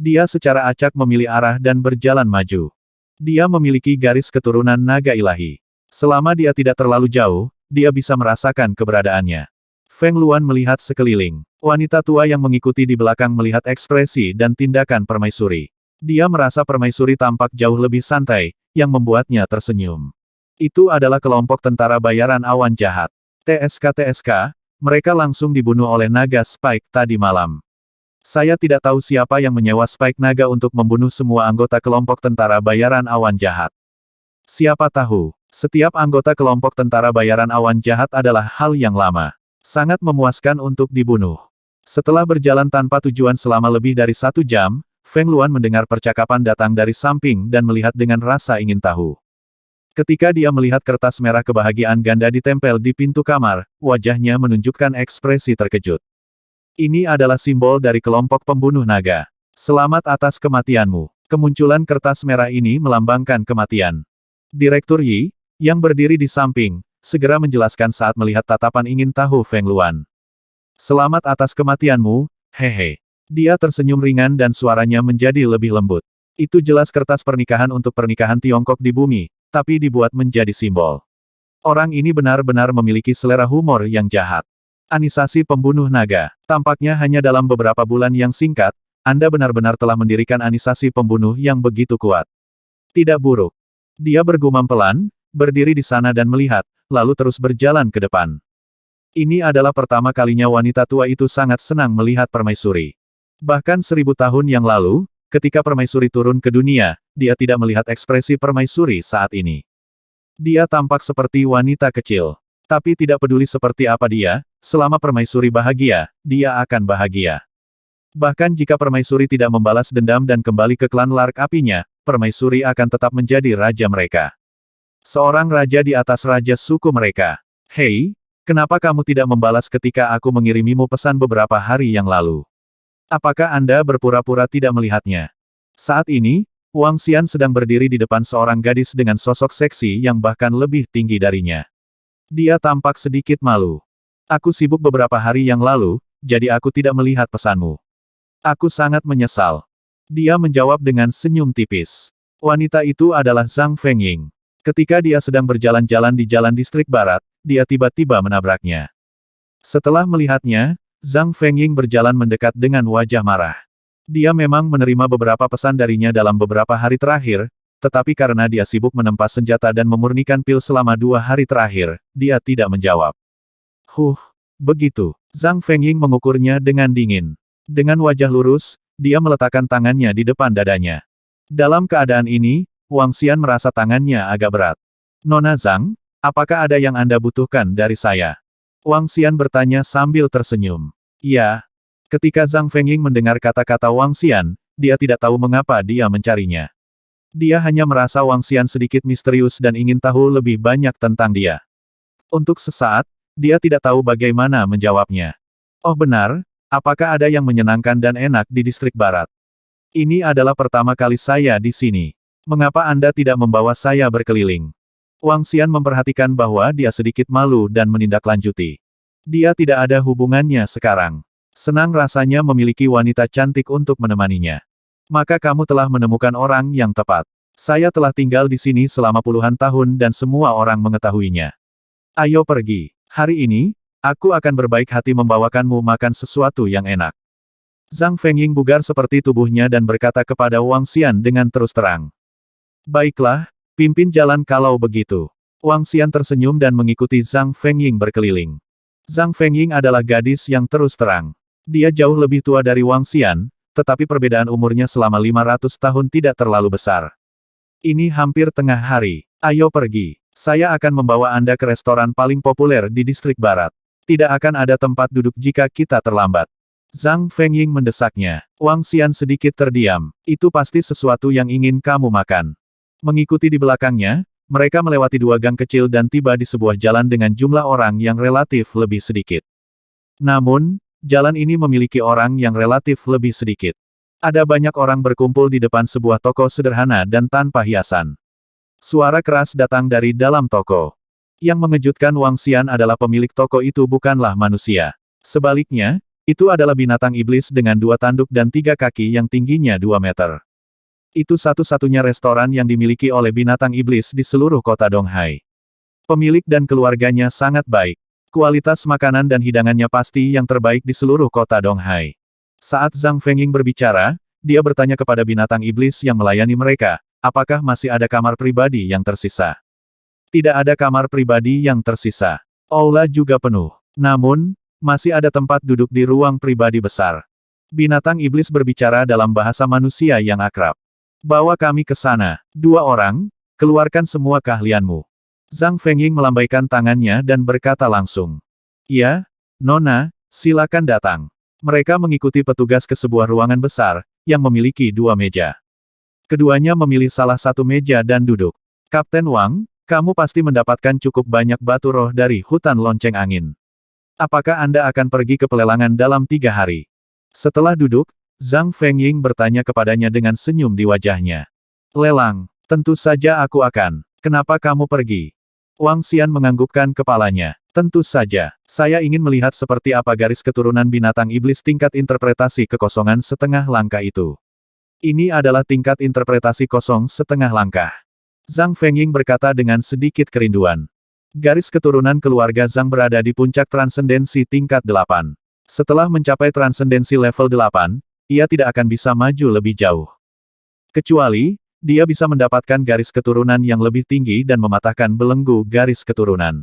Dia secara acak memilih arah dan berjalan maju. Dia memiliki garis keturunan naga ilahi. Selama dia tidak terlalu jauh, dia bisa merasakan keberadaannya. Feng Luan melihat sekeliling. Wanita tua yang mengikuti di belakang melihat ekspresi dan tindakan permaisuri. Dia merasa permaisuri tampak jauh lebih santai, yang membuatnya tersenyum. Itu adalah kelompok tentara bayaran awan jahat. TSK, mereka langsung dibunuh oleh naga Spike tadi malam. Saya tidak tahu siapa yang menyewa Spike Naga untuk membunuh semua anggota kelompok tentara bayaran awan jahat. Siapa tahu, setiap anggota kelompok tentara bayaran awan jahat adalah hal yang lama. Sangat memuaskan untuk dibunuh. Setelah berjalan tanpa tujuan selama lebih dari 1 jam, Feng Luan mendengar percakapan datang dari samping dan melihat dengan rasa ingin tahu. Ketika dia melihat kertas merah kebahagiaan ganda ditempel di pintu kamar, wajahnya menunjukkan ekspresi terkejut. Ini adalah simbol dari kelompok pembunuh naga. Selamat atas kematianmu. Kemunculan kertas merah ini melambangkan kematian. Direktur Yi, yang berdiri di samping, segera menjelaskan saat melihat tatapan ingin tahu Feng Luan. Selamat atas kematianmu, hehe. Dia tersenyum ringan dan suaranya menjadi lebih lembut. Itu jelas kertas pernikahan untuk pernikahan Tiongkok di bumi, tapi dibuat menjadi simbol. Orang ini benar-benar memiliki selera humor yang jahat. Anisasi pembunuh naga. Tampaknya hanya dalam beberapa bulan yang singkat, Anda benar-benar telah mendirikan anisasi pembunuh yang begitu kuat. Tidak buruk. Dia bergumam pelan, berdiri di sana dan melihat, lalu terus berjalan ke depan. Ini adalah pertama kalinya wanita tua itu sangat senang melihat permaisuri. Bahkan 1000 tahun yang lalu, ketika permaisuri turun ke dunia, dia tidak melihat ekspresi permaisuri saat ini. Dia tampak seperti wanita kecil. Tapi tidak peduli seperti apa dia, selama permaisuri bahagia, dia akan bahagia. Bahkan jika permaisuri tidak membalas dendam dan kembali ke klan Lark Apinya, permaisuri akan tetap menjadi raja mereka. Seorang raja di atas raja suku mereka. Hei, kenapa kamu tidak membalas ketika aku mengirimimu pesan beberapa hari yang lalu? Apakah Anda berpura-pura tidak melihatnya? Saat ini, Wang Xian sedang berdiri di depan seorang gadis dengan sosok seksi yang bahkan lebih tinggi darinya. Dia tampak sedikit malu. Aku sibuk beberapa hari yang lalu, jadi aku tidak melihat pesanmu. Aku sangat menyesal. Dia menjawab dengan senyum tipis. Wanita itu adalah Zhang Fengying. Ketika dia sedang berjalan-jalan di jalan distrik barat, dia tiba-tiba menabraknya. Setelah melihatnya, Zhang Fengying berjalan mendekat dengan wajah marah. Dia memang menerima beberapa pesan darinya dalam beberapa hari terakhir, tetapi karena dia sibuk menempas senjata dan memurnikan pil selama 2 hari terakhir, dia tidak menjawab. Begitu. Zhang Fengying mengukurnya dengan dingin. Dengan wajah lurus, dia meletakkan tangannya di depan dadanya. Dalam keadaan ini, Wang Xian merasa tangannya agak berat. Nona Zhang, apakah ada yang Anda butuhkan dari saya? Wang Xian bertanya sambil tersenyum. Ya. Ketika Zhang Fengying mendengar kata-kata Wang Xian, dia tidak tahu mengapa dia mencarinya. Dia hanya merasa Wang Xian sedikit misterius dan ingin tahu lebih banyak tentang dia. Untuk sesaat, dia tidak tahu bagaimana menjawabnya. Oh benar, apakah ada yang menyenangkan dan enak di distrik barat? Ini adalah pertama kali saya di sini. Mengapa Anda tidak membawa saya berkeliling? Wang Xian memperhatikan bahwa dia sedikit malu dan menindaklanjuti. Dia tidak ada hubungannya sekarang. Senang rasanya memiliki wanita cantik untuk menemaninya. Maka kamu telah menemukan orang yang tepat. Saya telah tinggal di sini selama puluhan tahun dan semua orang mengetahuinya. Ayo pergi. Hari ini, aku akan berbaik hati membawakanmu makan sesuatu yang enak. Zhang Fengying bugar seperti tubuhnya dan berkata kepada Wang Xian dengan terus terang. Baiklah, pimpin jalan kalau begitu. Wang Xian tersenyum dan mengikuti Zhang Fengying berkeliling. Zhang Fengying adalah gadis yang terus terang. Dia jauh lebih tua dari Wang Xian, tetapi perbedaan umurnya selama 500 tahun tidak terlalu besar. Ini hampir tengah hari. Ayo pergi. Saya akan membawa Anda ke restoran paling populer di distrik barat. Tidak akan ada tempat duduk jika kita terlambat. Zhang Fengying mendesaknya. Wang Xian sedikit terdiam. Itu pasti sesuatu yang ingin kamu makan. Mengikuti di belakangnya, mereka melewati 2 gang kecil dan tiba di sebuah jalan dengan jumlah orang yang relatif lebih sedikit. Namun, jalan ini memiliki orang yang relatif lebih sedikit. Ada banyak orang berkumpul di depan sebuah toko sederhana dan tanpa hiasan. Suara keras datang dari dalam toko. Yang mengejutkan Wang Xian adalah pemilik toko itu bukanlah manusia. Sebaliknya, itu adalah binatang iblis dengan 2 tanduk dan 3 kaki yang tingginya 2 meter. Itu satu-satunya restoran yang dimiliki oleh binatang iblis di seluruh kota Donghai. Pemilik dan keluarganya sangat baik. Kualitas makanan dan hidangannya pasti yang terbaik di seluruh kota Donghai. Saat Zhang Fengying berbicara, dia bertanya kepada binatang iblis yang melayani mereka, apakah masih ada kamar pribadi yang tersisa? Tidak ada kamar pribadi yang tersisa. Aula juga penuh. Namun, masih ada tempat duduk di ruang pribadi besar. Binatang iblis berbicara dalam bahasa manusia yang akrab. Bawa kami ke sana. 2 orang, keluarkan semua keahlianmu. Zhang Fengying melambaikan tangannya dan berkata langsung. Ya, Nona, silakan datang. Mereka mengikuti petugas ke sebuah ruangan besar, yang memiliki 2 meja. Keduanya memilih salah satu meja dan duduk. Kapten Wang, kamu pasti mendapatkan cukup banyak batu roh dari hutan lonceng angin. Apakah Anda akan pergi ke pelelangan dalam 3 hari? Setelah duduk, Zhang Fengying bertanya kepadanya dengan senyum di wajahnya. Lelang, tentu saja aku akan. Kenapa kamu pergi? Wang Xian menganggukkan kepalanya. Tentu saja, saya ingin melihat seperti apa garis keturunan binatang iblis tingkat interpretasi kekosongan setengah langkah itu. Ini adalah tingkat interpretasi kosong setengah langkah. Zhang Fengying berkata dengan sedikit kerinduan. Garis keturunan keluarga Zhang berada di puncak transendensi tingkat 8. Setelah mencapai transendensi level 8, ia tidak akan bisa maju lebih jauh. Kecuali, dia bisa mendapatkan garis keturunan yang lebih tinggi dan mematahkan belenggu garis keturunan.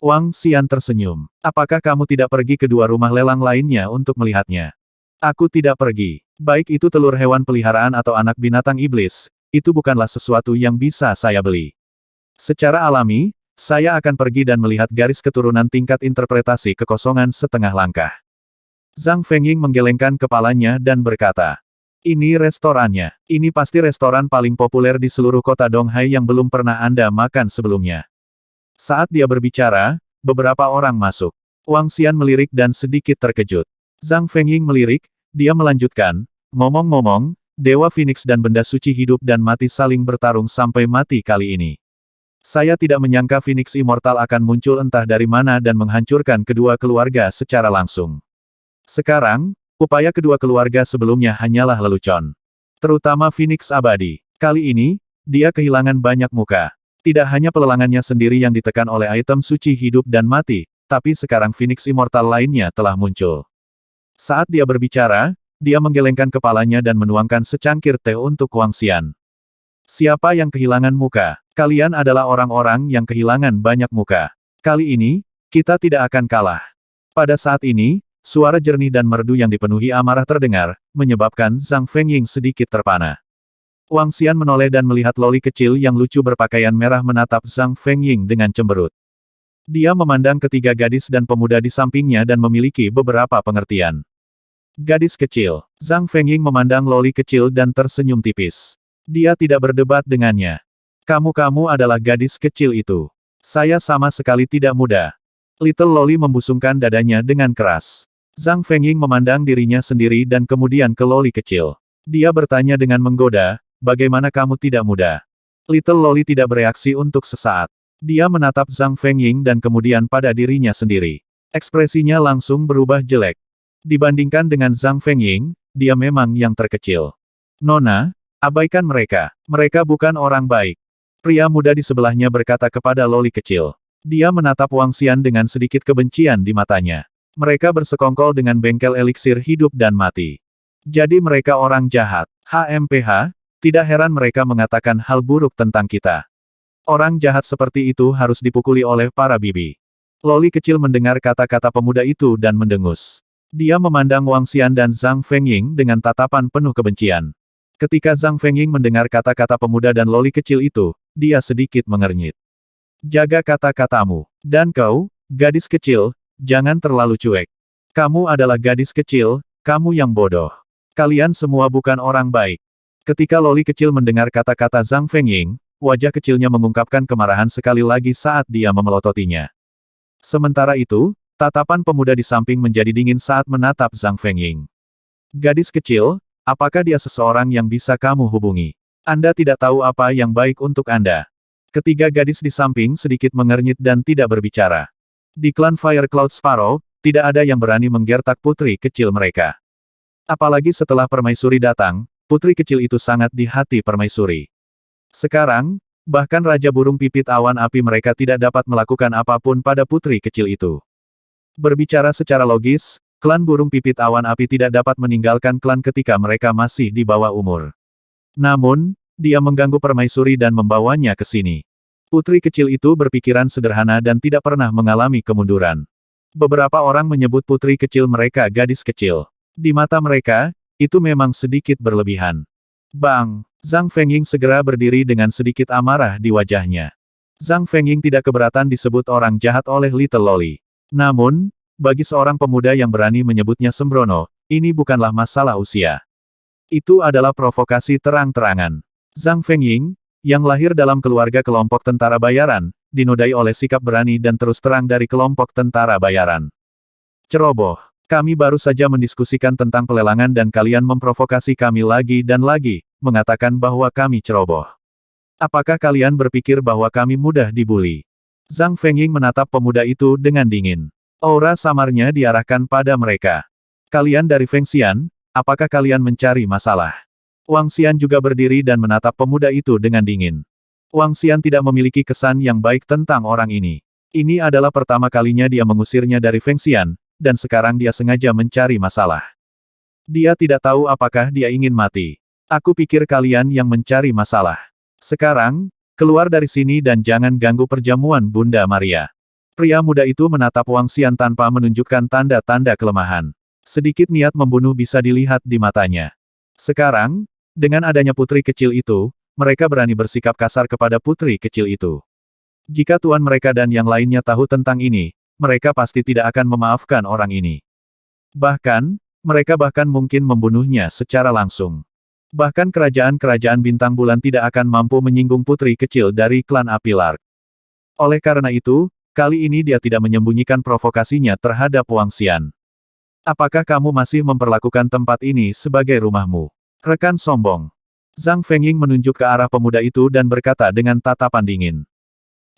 Wang Xian tersenyum. Apakah kamu tidak pergi ke dua rumah lelang lainnya untuk melihatnya? Aku tidak pergi. Baik itu telur hewan peliharaan atau anak binatang iblis, itu bukanlah sesuatu yang bisa saya beli. Secara alami, saya akan pergi dan melihat garis keturunan tingkat interpretasi kekosongan setengah langkah. Zhang Fengying menggelengkan kepalanya dan berkata, ini restorannya. Ini pasti restoran paling populer di seluruh kota Donghai yang belum pernah Anda makan sebelumnya. Saat dia berbicara, beberapa orang masuk. Wang Xian melirik dan sedikit terkejut. Zhang Fengying melirik, dia melanjutkan, ngomong-ngomong, Dewa Phoenix dan benda suci hidup dan mati saling bertarung sampai mati kali ini. Saya tidak menyangka Phoenix Immortal akan muncul entah dari mana dan menghancurkan kedua keluarga secara langsung. Sekarang, upaya kedua keluarga sebelumnya hanyalah lelucon. Terutama Phoenix Abadi. Kali ini, dia kehilangan banyak muka. Tidak hanya pelelangannya sendiri yang ditekan oleh item suci hidup dan mati, tapi sekarang Phoenix Immortal lainnya telah muncul. Saat dia berbicara, dia menggelengkan kepalanya dan menuangkan secangkir teh untuk Wang Xian. Siapa yang kehilangan muka? Kalian adalah orang-orang yang kehilangan banyak muka. Kali ini, kita tidak akan kalah. Pada saat ini, suara jernih dan merdu yang dipenuhi amarah terdengar, menyebabkan Zhang Fengying sedikit terpana. Wang Xian menoleh dan melihat loli kecil yang lucu berpakaian merah menatap Zhang Fengying dengan cemberut. Dia memandang ketiga gadis dan pemuda di sampingnya dan memiliki beberapa pengertian. Gadis kecil. Zhang Fengying memandang loli kecil dan tersenyum tipis. Dia tidak berdebat dengannya. Kamu adalah gadis kecil itu. Saya sama sekali tidak muda. Little Loli membusungkan dadanya dengan keras. Zhang Fengying memandang dirinya sendiri dan kemudian ke loli kecil. Dia bertanya dengan menggoda, bagaimana kamu tidak muda? Little Loli tidak bereaksi untuk sesaat. Dia menatap Zhang Fengying dan kemudian pada dirinya sendiri. Ekspresinya langsung berubah jelek. Dibandingkan dengan Zhang Fengying, dia memang yang terkecil. Nona, abaikan mereka. Mereka bukan orang baik. Pria muda di sebelahnya berkata kepada loli kecil. Dia menatap Wang Xian dengan sedikit kebencian di matanya. Mereka bersekongkol dengan bengkel eliksir hidup dan mati. Jadi mereka orang jahat. HMPH, tidak heran mereka mengatakan hal buruk tentang kita. Orang jahat seperti itu harus dipukuli oleh para bibi. Loli kecil mendengar kata-kata pemuda itu dan mendengus. Dia memandang Wang Xian dan Zhang Fengying dengan tatapan penuh kebencian. Ketika Zhang Fengying mendengar kata-kata pemuda dan loli kecil itu, dia sedikit mengernyit. Jaga kata-katamu. Dan kau, gadis kecil, jangan terlalu cuek. Kamu adalah gadis kecil, kamu yang bodoh. Kalian semua bukan orang baik. Ketika loli kecil mendengar kata-kata Zhang Fengying, wajah kecilnya mengungkapkan kemarahan sekali lagi saat dia memelototinya. Sementara itu, tatapan pemuda di samping menjadi dingin saat menatap Zhang Fengying. Gadis kecil, apakah dia seseorang yang bisa kamu hubungi? Anda tidak tahu apa yang baik untuk Anda. Ketiga gadis di samping sedikit mengernyit dan tidak berbicara. Di klan Fire Cloud Sparrow, tidak ada yang berani menggertak putri kecil mereka. Apalagi setelah Permaisuri datang, putri kecil itu sangat di hati Permaisuri. Sekarang, bahkan Raja Burung Pipit Awan Api mereka tidak dapat melakukan apapun pada putri kecil itu. Berbicara secara logis, klan Burung Pipit Awan Api tidak dapat meninggalkan klan ketika mereka masih di bawah umur. Namun, dia mengganggu Permaisuri dan membawanya ke sini. Putri kecil itu berpikiran sederhana dan tidak pernah mengalami kemunduran. Beberapa orang menyebut putri kecil mereka gadis kecil. Di mata mereka, itu memang sedikit berlebihan. Bang! Zhang Fengying segera berdiri dengan sedikit amarah di wajahnya. Zhang Fengying tidak keberatan disebut orang jahat oleh Little Loli. Namun, bagi seorang pemuda yang berani menyebutnya sembrono, ini bukanlah masalah usia. Itu adalah provokasi terang-terangan. Zhang Fengying, yang lahir dalam keluarga kelompok tentara bayaran, dinodai oleh sikap berani dan terus terang dari kelompok tentara bayaran. Ceroboh. Kami baru saja mendiskusikan tentang pelelangan dan kalian memprovokasi kami lagi dan lagi, mengatakan bahwa kami ceroboh. Apakah kalian berpikir bahwa kami mudah dibuli? Zhang Fengying menatap pemuda itu dengan dingin. Aura samarnya diarahkan pada mereka. Kalian dari Feng Xian, apakah kalian mencari masalah? Wang Xian juga berdiri dan menatap pemuda itu dengan dingin. Wang Xian tidak memiliki kesan yang baik tentang orang ini. Ini adalah pertama kalinya dia mengusirnya dari Feng Xian, dan sekarang dia sengaja mencari masalah. Dia tidak tahu apakah dia ingin mati. Aku pikir kalian yang mencari masalah. Sekarang, keluar dari sini dan jangan ganggu perjamuan Bunda Maria. Pria muda itu menatap Wang Xian tanpa menunjukkan tanda-tanda kelemahan. Sedikit niat membunuh bisa dilihat di matanya. Sekarang, dengan adanya putri kecil itu, mereka berani bersikap kasar kepada putri kecil itu. Jika tuan mereka dan yang lainnya tahu tentang ini, mereka pasti tidak akan memaafkan orang ini. Bahkan, mereka bahkan mungkin membunuhnya secara langsung. Bahkan kerajaan-kerajaan bintang bulan tidak akan mampu menyinggung putri kecil dari klan Api Lark. Oleh karena itu, kali ini dia tidak menyembunyikan provokasinya terhadap Wang Xian. Apakah kamu masih memperlakukan tempat ini sebagai rumahmu? Rekan sombong. Zhang Fengying menunjuk ke arah pemuda itu dan berkata dengan tatapan dingin.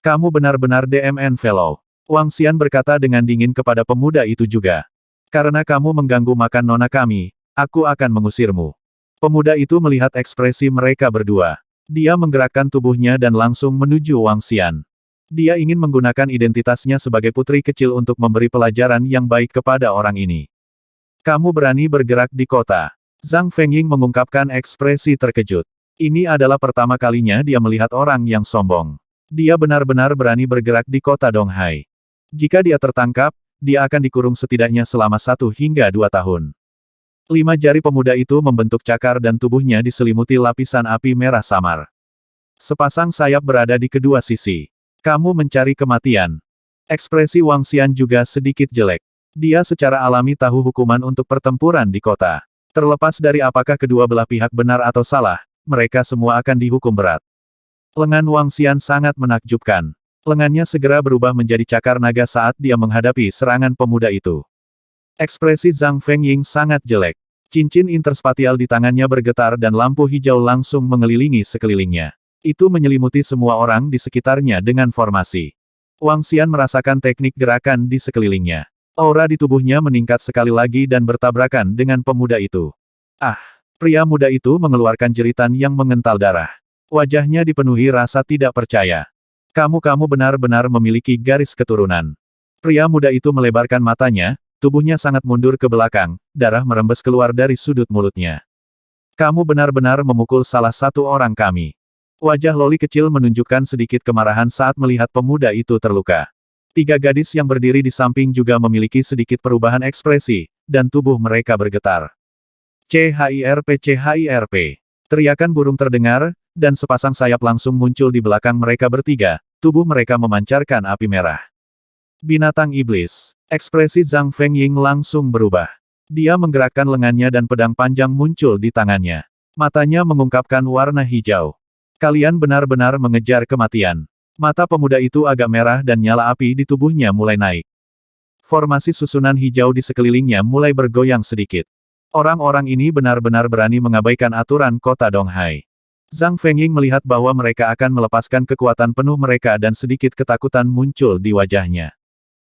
Kamu benar-benar DMN Fellow. Wang Xian berkata dengan dingin kepada pemuda itu juga. Karena kamu mengganggu makan nona kami, aku akan mengusirmu. Pemuda itu melihat ekspresi mereka berdua. Dia menggerakkan tubuhnya dan langsung menuju Wang Xian. Dia ingin menggunakan identitasnya sebagai putri kecil untuk memberi pelajaran yang baik kepada orang ini. Kamu berani bergerak di kota. Zhang Fengying mengungkapkan ekspresi terkejut. Ini adalah pertama kalinya dia melihat orang yang sombong. Dia benar-benar berani bergerak di kota Donghai. Jika dia tertangkap, dia akan dikurung setidaknya selama 1 hingga 2 tahun. 5 jari pemuda itu membentuk cakar dan tubuhnya diselimuti lapisan api merah samar. Sepasang sayap berada di kedua sisi. Kamu mencari kematian. Ekspresi Wang Xian juga sedikit jelek. Dia secara alami tahu hukuman untuk pertempuran di kota. Terlepas dari apakah kedua belah pihak benar atau salah, mereka semua akan dihukum berat. Lengan Wang Xian sangat menakjubkan. Lengannya segera berubah menjadi cakar naga saat dia menghadapi serangan pemuda itu. Ekspresi Zhang Fengying sangat jelek. Cincin interspatial di tangannya bergetar dan lampu hijau langsung mengelilingi sekelilingnya. Itu menyelimuti semua orang di sekitarnya dengan formasi. Wang Xian merasakan teknik gerakan di sekelilingnya. Aura di tubuhnya meningkat sekali lagi dan bertabrakan dengan pemuda itu. Ah! Pria muda itu mengeluarkan jeritan yang mengental darah. Wajahnya dipenuhi rasa tidak percaya. Kamu benar-benar memiliki garis keturunan. Pria muda itu melebarkan matanya, tubuhnya sangat mundur ke belakang, darah merembes keluar dari sudut mulutnya. Kamu benar-benar memukul salah satu orang kami. Wajah Loli kecil menunjukkan sedikit kemarahan saat melihat pemuda itu terluka. 3 gadis yang berdiri di samping juga memiliki sedikit perubahan ekspresi, dan tubuh mereka bergetar. CHIRP. Teriakan burung terdengar, dan sepasang sayap langsung muncul di belakang mereka bertiga, tubuh mereka memancarkan api merah. Binatang iblis. Ekspresi Zhang Fengying langsung berubah. Dia menggerakkan lengannya dan pedang panjang muncul di tangannya. Matanya mengungkapkan warna hijau. Kalian benar-benar mengejar kematian. Mata pemuda itu agak merah dan nyala api di tubuhnya mulai naik. Formasi susunan hijau di sekelilingnya mulai bergoyang sedikit. Orang-orang ini benar-benar berani mengabaikan aturan kota Donghai. Zhang Fengying melihat bahwa mereka akan melepaskan kekuatan penuh mereka dan sedikit ketakutan muncul di wajahnya.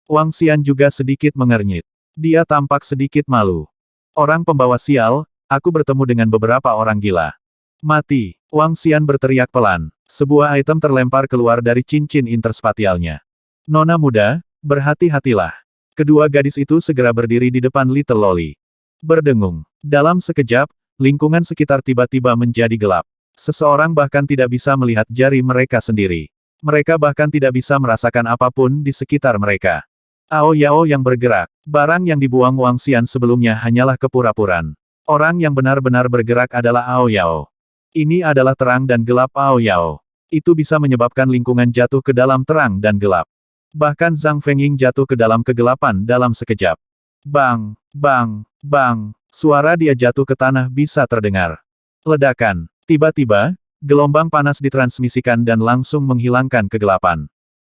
Wang Xian juga sedikit mengernyit. Dia tampak sedikit malu. Orang pembawa sial, aku bertemu dengan beberapa orang gila. Mati! Wang Xian berteriak pelan. Sebuah item terlempar keluar dari cincin interspatialnya. Nona muda, berhati-hatilah. Kedua gadis itu segera berdiri di depan Little Loli. Berdengung. Dalam sekejap, lingkungan sekitar tiba-tiba menjadi gelap. Seseorang bahkan tidak bisa melihat jari mereka sendiri. Mereka bahkan tidak bisa merasakan apapun di sekitar mereka. Ao Yao yang bergerak. Barang yang dibuang Wang Xian sebelumnya hanyalah kepura-puraan. Orang yang benar-benar bergerak adalah Ao Yao. Ini adalah terang dan gelap Ao Yao. Itu bisa menyebabkan lingkungan jatuh ke dalam terang dan gelap. Bahkan Zhang Fengying jatuh ke dalam kegelapan dalam sekejap. Bang! Bang! Bang! Suara dia jatuh ke tanah bisa terdengar. Ledakan. Tiba-tiba, gelombang panas ditransmisikan dan langsung menghilangkan kegelapan.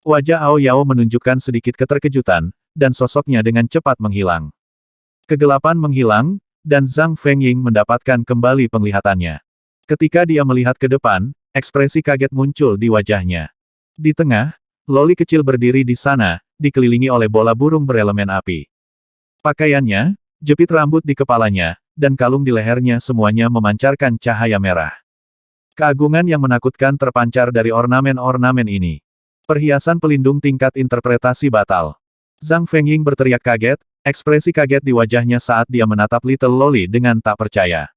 Wajah Ao Yao menunjukkan sedikit keterkejutan, dan sosoknya dengan cepat menghilang. Kegelapan menghilang, dan Zhang Fengying mendapatkan kembali penglihatannya. Ketika dia melihat ke depan, ekspresi kaget muncul di wajahnya. Di tengah, Loli kecil berdiri di sana, dikelilingi oleh bola burung berelemen api. Pakaiannya, jepit rambut di kepalanya, dan kalung di lehernya semuanya memancarkan cahaya merah. Keagungan yang menakutkan terpancar dari ornamen-ornamen ini. Perhiasan pelindung tingkat interpretasi batal. Zhang Fengying berteriak kaget, ekspresi kaget di wajahnya saat dia menatap Little Loli dengan tak percaya.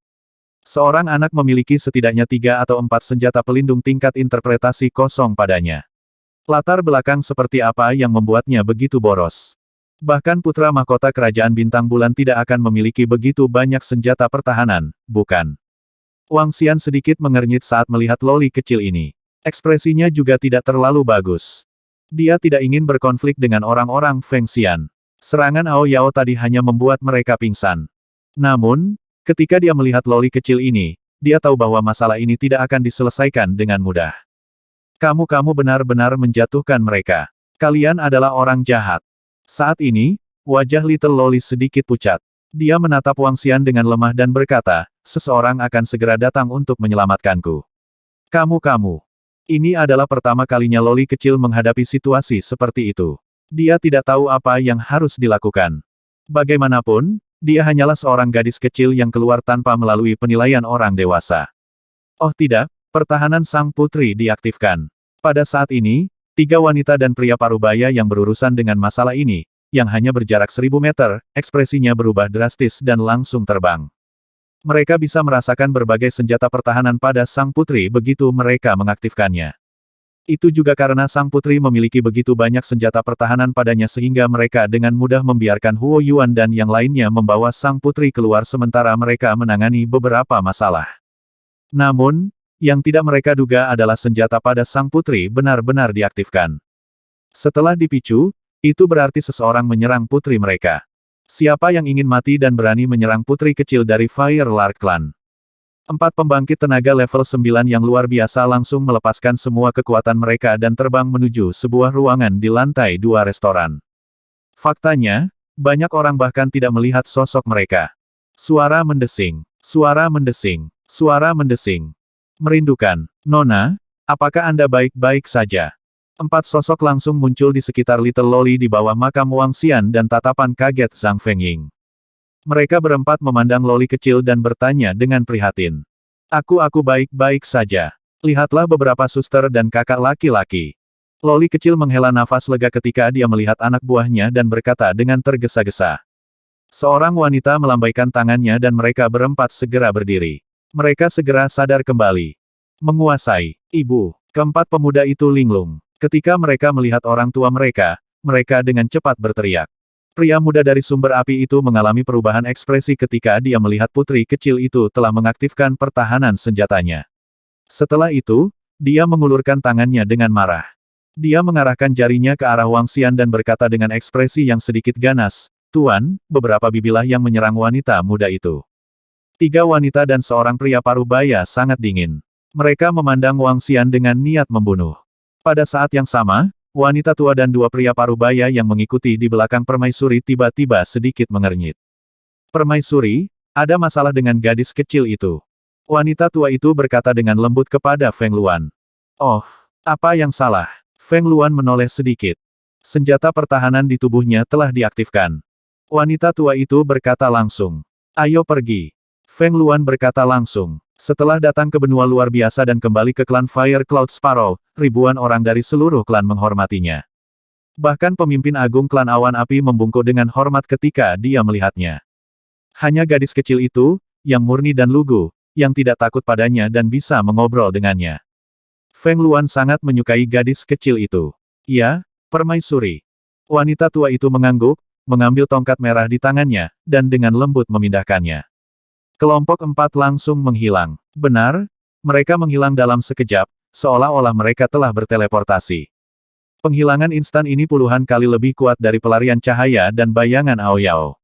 Seorang anak memiliki setidaknya 3 atau 4 senjata pelindung tingkat interpretasi kosong padanya. Latar belakang seperti apa yang membuatnya begitu boros? Bahkan putra mahkota kerajaan bintang bulan tidak akan memiliki begitu banyak senjata pertahanan, bukan? Wang Xian sedikit mengernyit saat melihat Loli kecil ini. Ekspresinya juga tidak terlalu bagus. Dia tidak ingin berkonflik dengan orang-orang Feng Xian. Serangan Ao Yao tadi hanya membuat mereka pingsan. Namun, ketika dia melihat Loli kecil ini, dia tahu bahwa masalah ini tidak akan diselesaikan dengan mudah. Kamu benar-benar menjatuhkan mereka. Kalian adalah orang jahat. Saat ini, wajah Little Loli sedikit pucat. Dia menatap Wang Xian dengan lemah dan berkata, seseorang akan segera datang untuk menyelamatkanku. Kamu. Ini adalah pertama kalinya Loli kecil menghadapi situasi seperti itu. Dia tidak tahu apa yang harus dilakukan. Bagaimanapun, dia hanyalah seorang gadis kecil yang keluar tanpa melalui penilaian orang dewasa. Oh tidak, pertahanan sang putri diaktifkan. Pada saat ini, 3 wanita dan pria parubaya yang berurusan dengan masalah ini, yang hanya berjarak 1000 meter, ekspresinya berubah drastis dan langsung terbang. Mereka bisa merasakan berbagai senjata pertahanan pada sang putri begitu mereka mengaktifkannya. Itu juga karena sang putri memiliki begitu banyak senjata pertahanan padanya sehingga mereka dengan mudah membiarkan Huo Yuan dan yang lainnya membawa sang putri keluar sementara mereka menangani beberapa masalah. Namun, yang tidak mereka duga adalah senjata pada sang putri benar-benar diaktifkan. Setelah dipicu, itu berarti seseorang menyerang putri mereka. Siapa yang ingin mati dan berani menyerang putri kecil dari Fire Lark Clan? 4 pembangkit tenaga level 9 yang luar biasa langsung melepaskan semua kekuatan mereka dan terbang menuju sebuah ruangan di lantai 2 restoran. Faktanya, banyak orang bahkan tidak melihat sosok mereka. Suara mendesing. Merindukan. Nona, apakah Anda baik-baik saja? 4 sosok langsung muncul di sekitar Little Loli di bawah makam Wang Xian dan tatapan kaget Zhang Fengying. Mereka berempat memandang Loli kecil dan bertanya dengan prihatin. Aku baik-baik saja. Lihatlah beberapa suster dan kakak laki-laki. Loli kecil menghela nafas lega ketika dia melihat anak buahnya dan berkata dengan tergesa-gesa. Seorang wanita melambaikan tangannya dan mereka berempat segera berdiri. Mereka segera sadar kembali. Menguasai. Ibu. Keempat pemuda itu linglung. Ketika mereka melihat orang tua mereka, mereka dengan cepat berteriak. Pria muda dari sumber api itu mengalami perubahan ekspresi ketika dia melihat putri kecil itu telah mengaktifkan pertahanan senjatanya. Setelah itu, dia mengulurkan tangannya dengan marah. Dia mengarahkan jarinya ke arah Wang Xian dan berkata dengan ekspresi yang sedikit ganas, Tuan, beberapa bibilah yang menyerang wanita muda itu. 3 wanita dan seorang pria parubaya sangat dingin. Mereka memandang Wang Xian dengan niat membunuh. Pada saat yang sama, wanita tua dan 2 pria parubaya yang mengikuti di belakang permaisuri tiba-tiba sedikit mengernyit. Permaisuri, ada masalah dengan gadis kecil itu. Wanita tua itu berkata dengan lembut kepada Feng Luan. Oh, apa yang salah? Feng Luan menoleh sedikit. Senjata pertahanan di tubuhnya telah diaktifkan. Wanita tua itu berkata langsung. Ayo pergi. Feng Luan berkata langsung. Setelah datang ke benua luar biasa dan kembali ke klan Fire Cloud Sparrow, ribuan orang dari seluruh klan menghormatinya. Bahkan pemimpin agung klan Awan Api membungkuk dengan hormat ketika dia melihatnya. Hanya gadis kecil itu, yang murni dan lugu, yang tidak takut padanya dan bisa mengobrol dengannya. Feng Luan sangat menyukai gadis kecil itu. Ya, permaisuri. Wanita tua itu mengangguk, mengambil tongkat merah di tangannya, dan dengan lembut memindahkannya. Kelompok 4 langsung menghilang. Benar, mereka menghilang dalam sekejap, seolah-olah mereka telah berteleportasi. Penghilangan instan ini puluhan kali lebih kuat dari pelarian cahaya dan bayangan Ao Yao.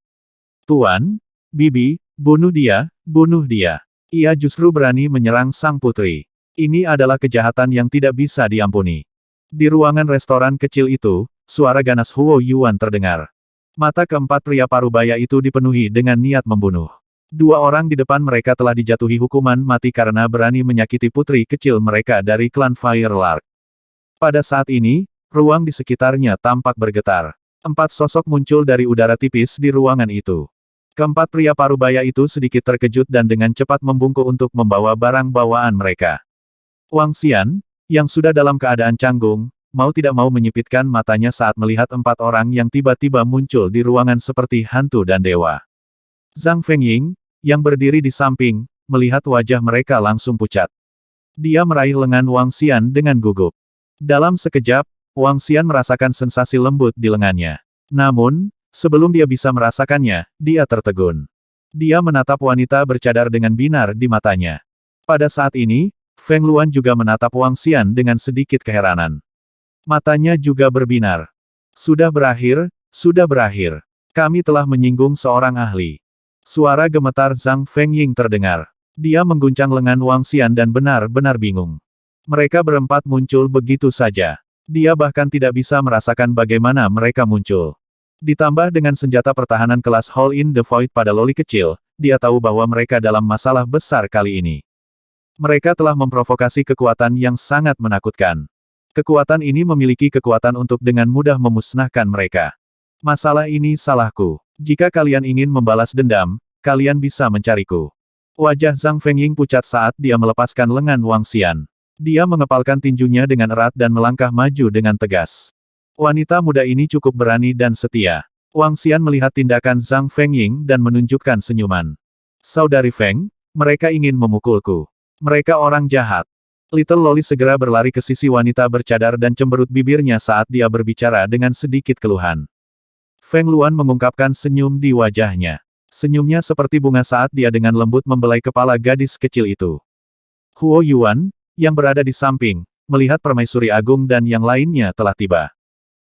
Tuan, Bibi, bunuh dia, bunuh dia. Ia justru berani menyerang sang putri. Ini adalah kejahatan yang tidak bisa diampuni. Di ruangan restoran kecil itu, suara ganas Huo Yuan terdengar. Mata keempat pria parubaya itu dipenuhi dengan niat membunuh. 2 orang di depan mereka telah dijatuhi hukuman mati karena berani menyakiti putri kecil mereka dari klan Fire Lark. Pada saat ini, Ruang di sekitarnya tampak bergetar. 4 sosok muncul dari udara tipis di ruangan itu. Keempat pria parubaya itu sedikit terkejut dan dengan cepat membungkuk untuk membawa barang bawaan mereka. Wang Xian, yang sudah dalam keadaan canggung, mau tidak mau menyipitkan matanya saat melihat 4 orang yang tiba-tiba muncul di ruangan seperti hantu dan dewa. Zhang Fengying, yang berdiri di samping, melihat wajah mereka langsung pucat. Dia meraih lengan Wang Xian dengan gugup. Dalam sekejap, Wang Xian merasakan sensasi lembut di lengannya. Namun, sebelum dia bisa merasakannya, dia tertegun. Dia menatap wanita bercadar dengan binar di matanya. Pada saat ini, Feng Luan juga menatap Wang Xian dengan sedikit keheranan. Matanya juga berbinar. Sudah berakhir, sudah berakhir. Kami telah menyinggung seorang ahli. Suara gemetar Zhang Fengying terdengar. Dia mengguncang lengan Wang Xian dan benar-benar bingung. Mereka berempat muncul begitu saja. Dia bahkan tidak bisa merasakan bagaimana mereka muncul. Ditambah dengan senjata pertahanan kelas Hole in the Void pada loli kecil, dia tahu bahwa mereka dalam masalah besar kali ini. Mereka telah memprovokasi kekuatan yang sangat menakutkan. Kekuatan ini memiliki kekuatan untuk dengan mudah memusnahkan mereka. Masalah ini salahku. Jika kalian ingin membalas dendam, kalian bisa mencariku. Wajah Zhang Fengying pucat saat dia melepaskan lengan Wang Xian. Dia mengepalkan tinjunya dengan erat dan melangkah maju dengan tegas. Wanita muda ini cukup berani dan setia. Wang Xian melihat tindakan Zhang Fengying dan menunjukkan senyuman. Saudari Feng, mereka ingin memukulku. Mereka orang jahat. Little Loli segera berlari ke sisi wanita bercadar dan cemberut bibirnya saat dia berbicara dengan sedikit keluhan. Feng Luan mengungkapkan senyum di wajahnya. Senyumnya seperti bunga saat dia dengan lembut membelai kepala gadis kecil itu. Huo Yuan, yang berada di samping, melihat permaisuri agung dan yang lainnya telah tiba.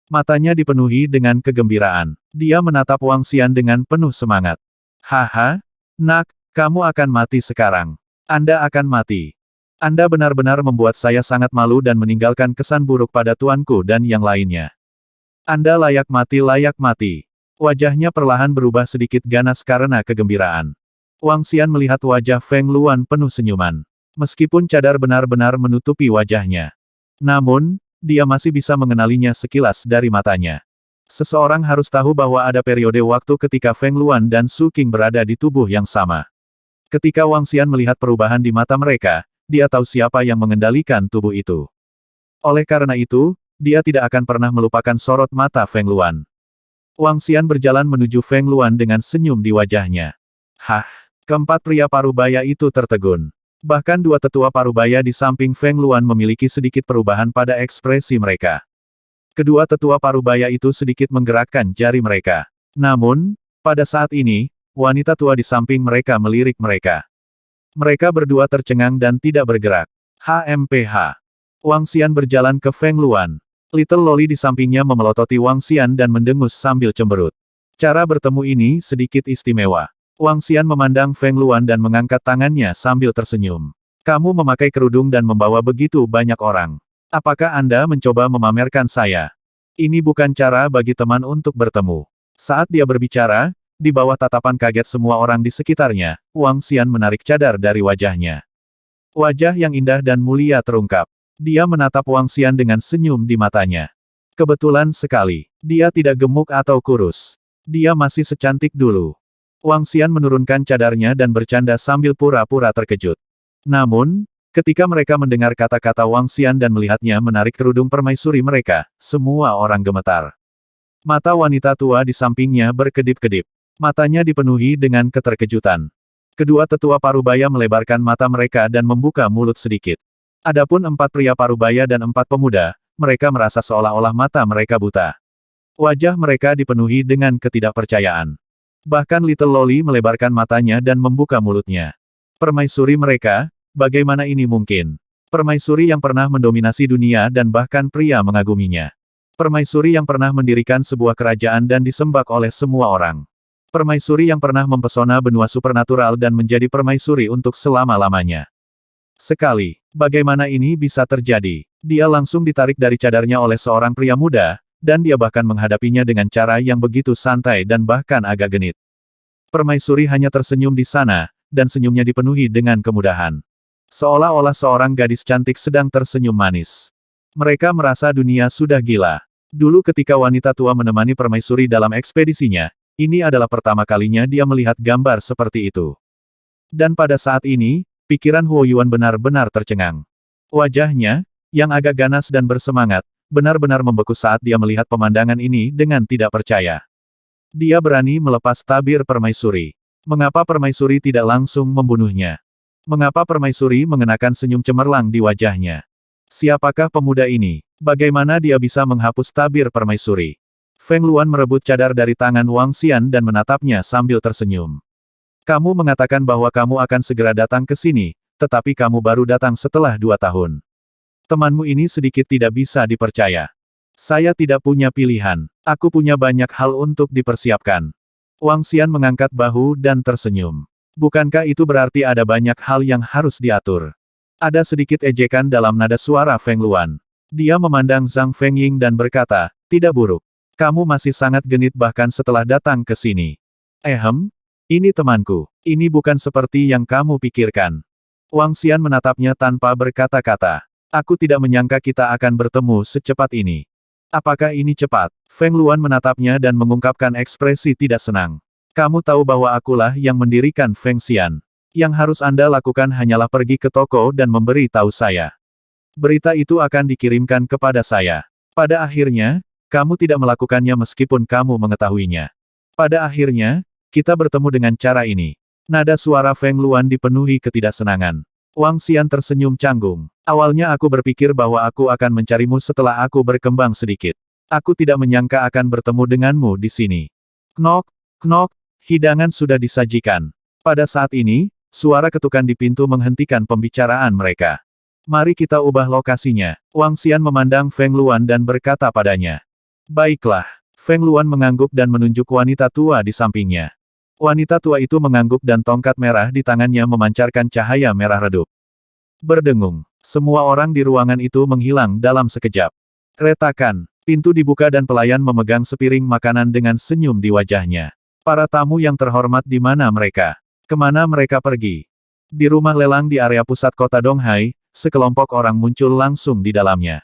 Matanya dipenuhi dengan kegembiraan. Dia menatap Wang Xian dengan penuh semangat. Haha, nak, kamu akan mati sekarang. Anda akan mati. Anda benar-benar membuat saya sangat malu dan meninggalkan kesan buruk pada tuanku dan yang lainnya. Anda layak mati, layak mati. Wajahnya perlahan berubah sedikit ganas karena kegembiraan. Wang Xian melihat wajah Feng Luan penuh senyuman. Meskipun cadar benar-benar menutupi wajahnya. Namun, dia masih bisa mengenalinya sekilas dari matanya. Seseorang harus tahu bahwa ada periode waktu ketika Feng Luan dan Su Qing berada di tubuh yang sama. Ketika Wang Xian melihat perubahan di mata mereka, dia tahu siapa yang mengendalikan tubuh itu. Oleh karena itu, dia tidak akan pernah melupakan sorot mata Feng Luan. Wang Xian berjalan menuju Feng Luan dengan senyum di wajahnya. Hah! Keempat pria parubaya itu tertegun. Bahkan 2 tetua parubaya di samping Feng Luan memiliki sedikit perubahan pada ekspresi mereka. Kedua tetua parubaya itu sedikit menggerakkan jari mereka. Namun, pada saat ini, wanita tua di samping mereka melirik mereka. Mereka berdua tercengang dan tidak bergerak. HMPH. Wang Xian berjalan ke Feng Luan. Little Loli di sampingnya memelototi Wang Xian dan mendengus sambil cemberut. Cara bertemu ini sedikit istimewa. Wang Xian memandang Feng Luan dan mengangkat tangannya sambil tersenyum. Kamu memakai kerudung dan membawa begitu banyak orang. Apakah Anda mencoba memamerkan saya? Ini bukan cara bagi teman untuk bertemu. Saat dia berbicara, di bawah tatapan kaget semua orang di sekitarnya, Wang Xian menarik cadar dari wajahnya. Wajah yang indah dan mulia terungkap. Dia menatap Wang Xian dengan senyum di matanya. Kebetulan sekali, dia tidak gemuk atau kurus. Dia masih secantik dulu. Wang Xian menurunkan cadarnya dan bercanda sambil pura-pura terkejut. Namun, ketika mereka mendengar kata-kata Wang Xian dan melihatnya menarik kerudung permaisuri mereka, semua orang gemetar. Mata wanita tua di sampingnya berkedip-kedip. Matanya dipenuhi dengan keterkejutan. Kedua tetua parubaya melebarkan mata mereka dan membuka mulut sedikit. Adapun 4 pria parubaya dan 4 pemuda, mereka merasa seolah-olah mata mereka buta. Wajah mereka dipenuhi dengan ketidakpercayaan. Bahkan Little Loli melebarkan matanya dan membuka mulutnya. Permaisuri mereka, bagaimana ini mungkin? Permaisuri yang pernah mendominasi dunia dan bahkan pria mengaguminya. Permaisuri yang pernah mendirikan sebuah kerajaan dan disembah oleh semua orang. Permaisuri yang pernah mempesona benua supernatural dan menjadi permaisuri untuk selama-lamanya. Sekali, bagaimana ini bisa terjadi? Dia langsung ditarik dari cadarnya oleh seorang pria muda, dan dia bahkan menghadapinya dengan cara yang begitu santai dan bahkan agak genit. Permaisuri hanya tersenyum di sana, dan senyumnya dipenuhi dengan kemudahan. Seolah-olah seorang gadis cantik sedang tersenyum manis. Mereka merasa dunia sudah gila. Dulu ketika wanita tua menemani permaisuri dalam ekspedisinya, ini adalah pertama kalinya dia melihat gambar seperti itu. Dan pada saat ini, pikiran Huo Yuan benar-benar tercengang. Wajahnya, yang agak ganas dan bersemangat, benar-benar membeku saat dia melihat pemandangan ini dengan tidak percaya. Dia berani melepas tabir permaisuri. Mengapa permaisuri tidak langsung membunuhnya? Mengapa permaisuri mengenakan senyum cemerlang di wajahnya? Siapakah pemuda ini? Bagaimana dia bisa menghapus tabir permaisuri? Feng Luan merebut cadar dari tangan Wang Xian dan menatapnya sambil tersenyum. Kamu mengatakan bahwa kamu akan segera datang ke sini, tetapi kamu baru datang setelah 2 tahun. Temanmu ini sedikit tidak bisa dipercaya. Saya tidak punya pilihan. Aku punya banyak hal untuk dipersiapkan. Wang Xian mengangkat bahu dan tersenyum. Bukankah itu berarti ada banyak hal yang harus diatur? Ada sedikit ejekan dalam nada suara Feng Luan. Dia memandang Zhang Fengying dan berkata, tidak buruk. Kamu masih sangat genit bahkan setelah datang ke sini. Ini temanku. Ini bukan seperti yang kamu pikirkan. Wang Xian menatapnya tanpa berkata-kata. Aku tidak menyangka kita akan bertemu secepat ini. Apakah ini cepat? Feng Luan menatapnya dan mengungkapkan ekspresi tidak senang. Kamu tahu bahwa akulah yang mendirikan Feng Xian. Yang harus Anda lakukan hanyalah pergi ke toko dan memberi tahu saya. Berita itu akan dikirimkan kepada saya. Pada akhirnya, kamu tidak melakukannya meskipun kamu mengetahuinya. Pada akhirnya, kita bertemu dengan cara ini. Nada suara Feng Luan dipenuhi ketidaksenangan. Wang Xian tersenyum canggung. Awalnya aku berpikir bahwa aku akan mencarimu setelah aku berkembang sedikit. Aku tidak menyangka akan bertemu denganmu di sini. Knok, knok, hidangan sudah disajikan. Pada saat ini, suara ketukan di pintu menghentikan pembicaraan mereka. Mari kita ubah lokasinya. Wang Xian memandang Feng Luan dan berkata padanya. Baiklah. Feng Luan mengangguk dan menunjuk wanita tua di sampingnya. Wanita tua itu mengangguk dan tongkat merah di tangannya memancarkan cahaya merah redup. Berdengung. Semua orang di ruangan itu menghilang dalam sekejap. Retakan. Pintu dibuka dan pelayan memegang sepiring makanan dengan senyum di wajahnya. Para tamu yang terhormat di mana mereka? Kemana mereka pergi? Di rumah lelang di area pusat kota Donghai, sekelompok orang muncul langsung di dalamnya.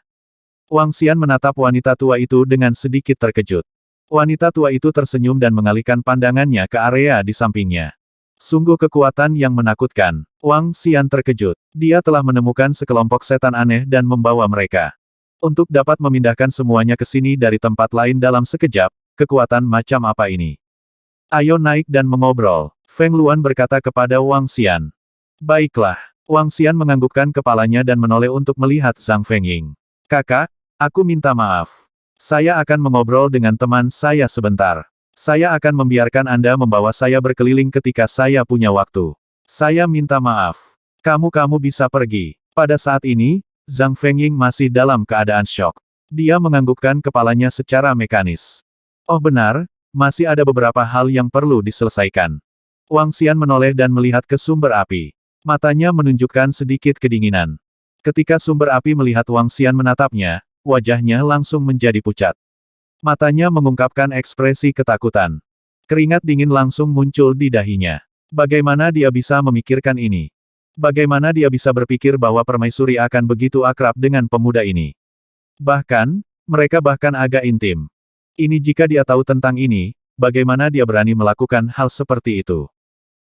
Wang Xian menatap wanita tua itu dengan sedikit terkejut. Wanita tua itu tersenyum dan mengalihkan pandangannya ke area di sampingnya. Sungguh kekuatan yang menakutkan. Wang Xian terkejut. Dia telah menemukan sekelompok setan aneh dan membawa mereka. Untuk dapat memindahkan semuanya ke sini dari tempat lain dalam sekejap, kekuatan macam apa ini? Ayo naik dan mengobrol. Feng Luan berkata kepada Wang Xian. Baiklah. Wang Xian menganggukkan kepalanya dan menoleh untuk melihat Zhang Fengying. Kakak, aku minta maaf. Saya akan mengobrol dengan teman saya sebentar. Saya akan membiarkan Anda membawa saya berkeliling ketika saya punya waktu. Saya minta maaf. Kamu bisa pergi. Pada saat ini, Zhang Fengying masih dalam keadaan syok. Dia menganggukkan kepalanya secara mekanis. Oh benar, masih ada beberapa hal yang perlu diselesaikan. Wang Xian menoleh dan melihat ke sumber api. Matanya menunjukkan sedikit kedinginan. Ketika sumber api melihat Wang Xian menatapnya, wajahnya langsung menjadi pucat. Matanya mengungkapkan ekspresi ketakutan. Keringat dingin langsung muncul di dahinya. Bagaimana dia bisa memikirkan ini? Bagaimana dia bisa berpikir bahwa permaisuri akan begitu akrab dengan pemuda ini? Bahkan, mereka bahkan agak intim. Ini jika dia tahu tentang ini, bagaimana dia berani melakukan hal seperti itu?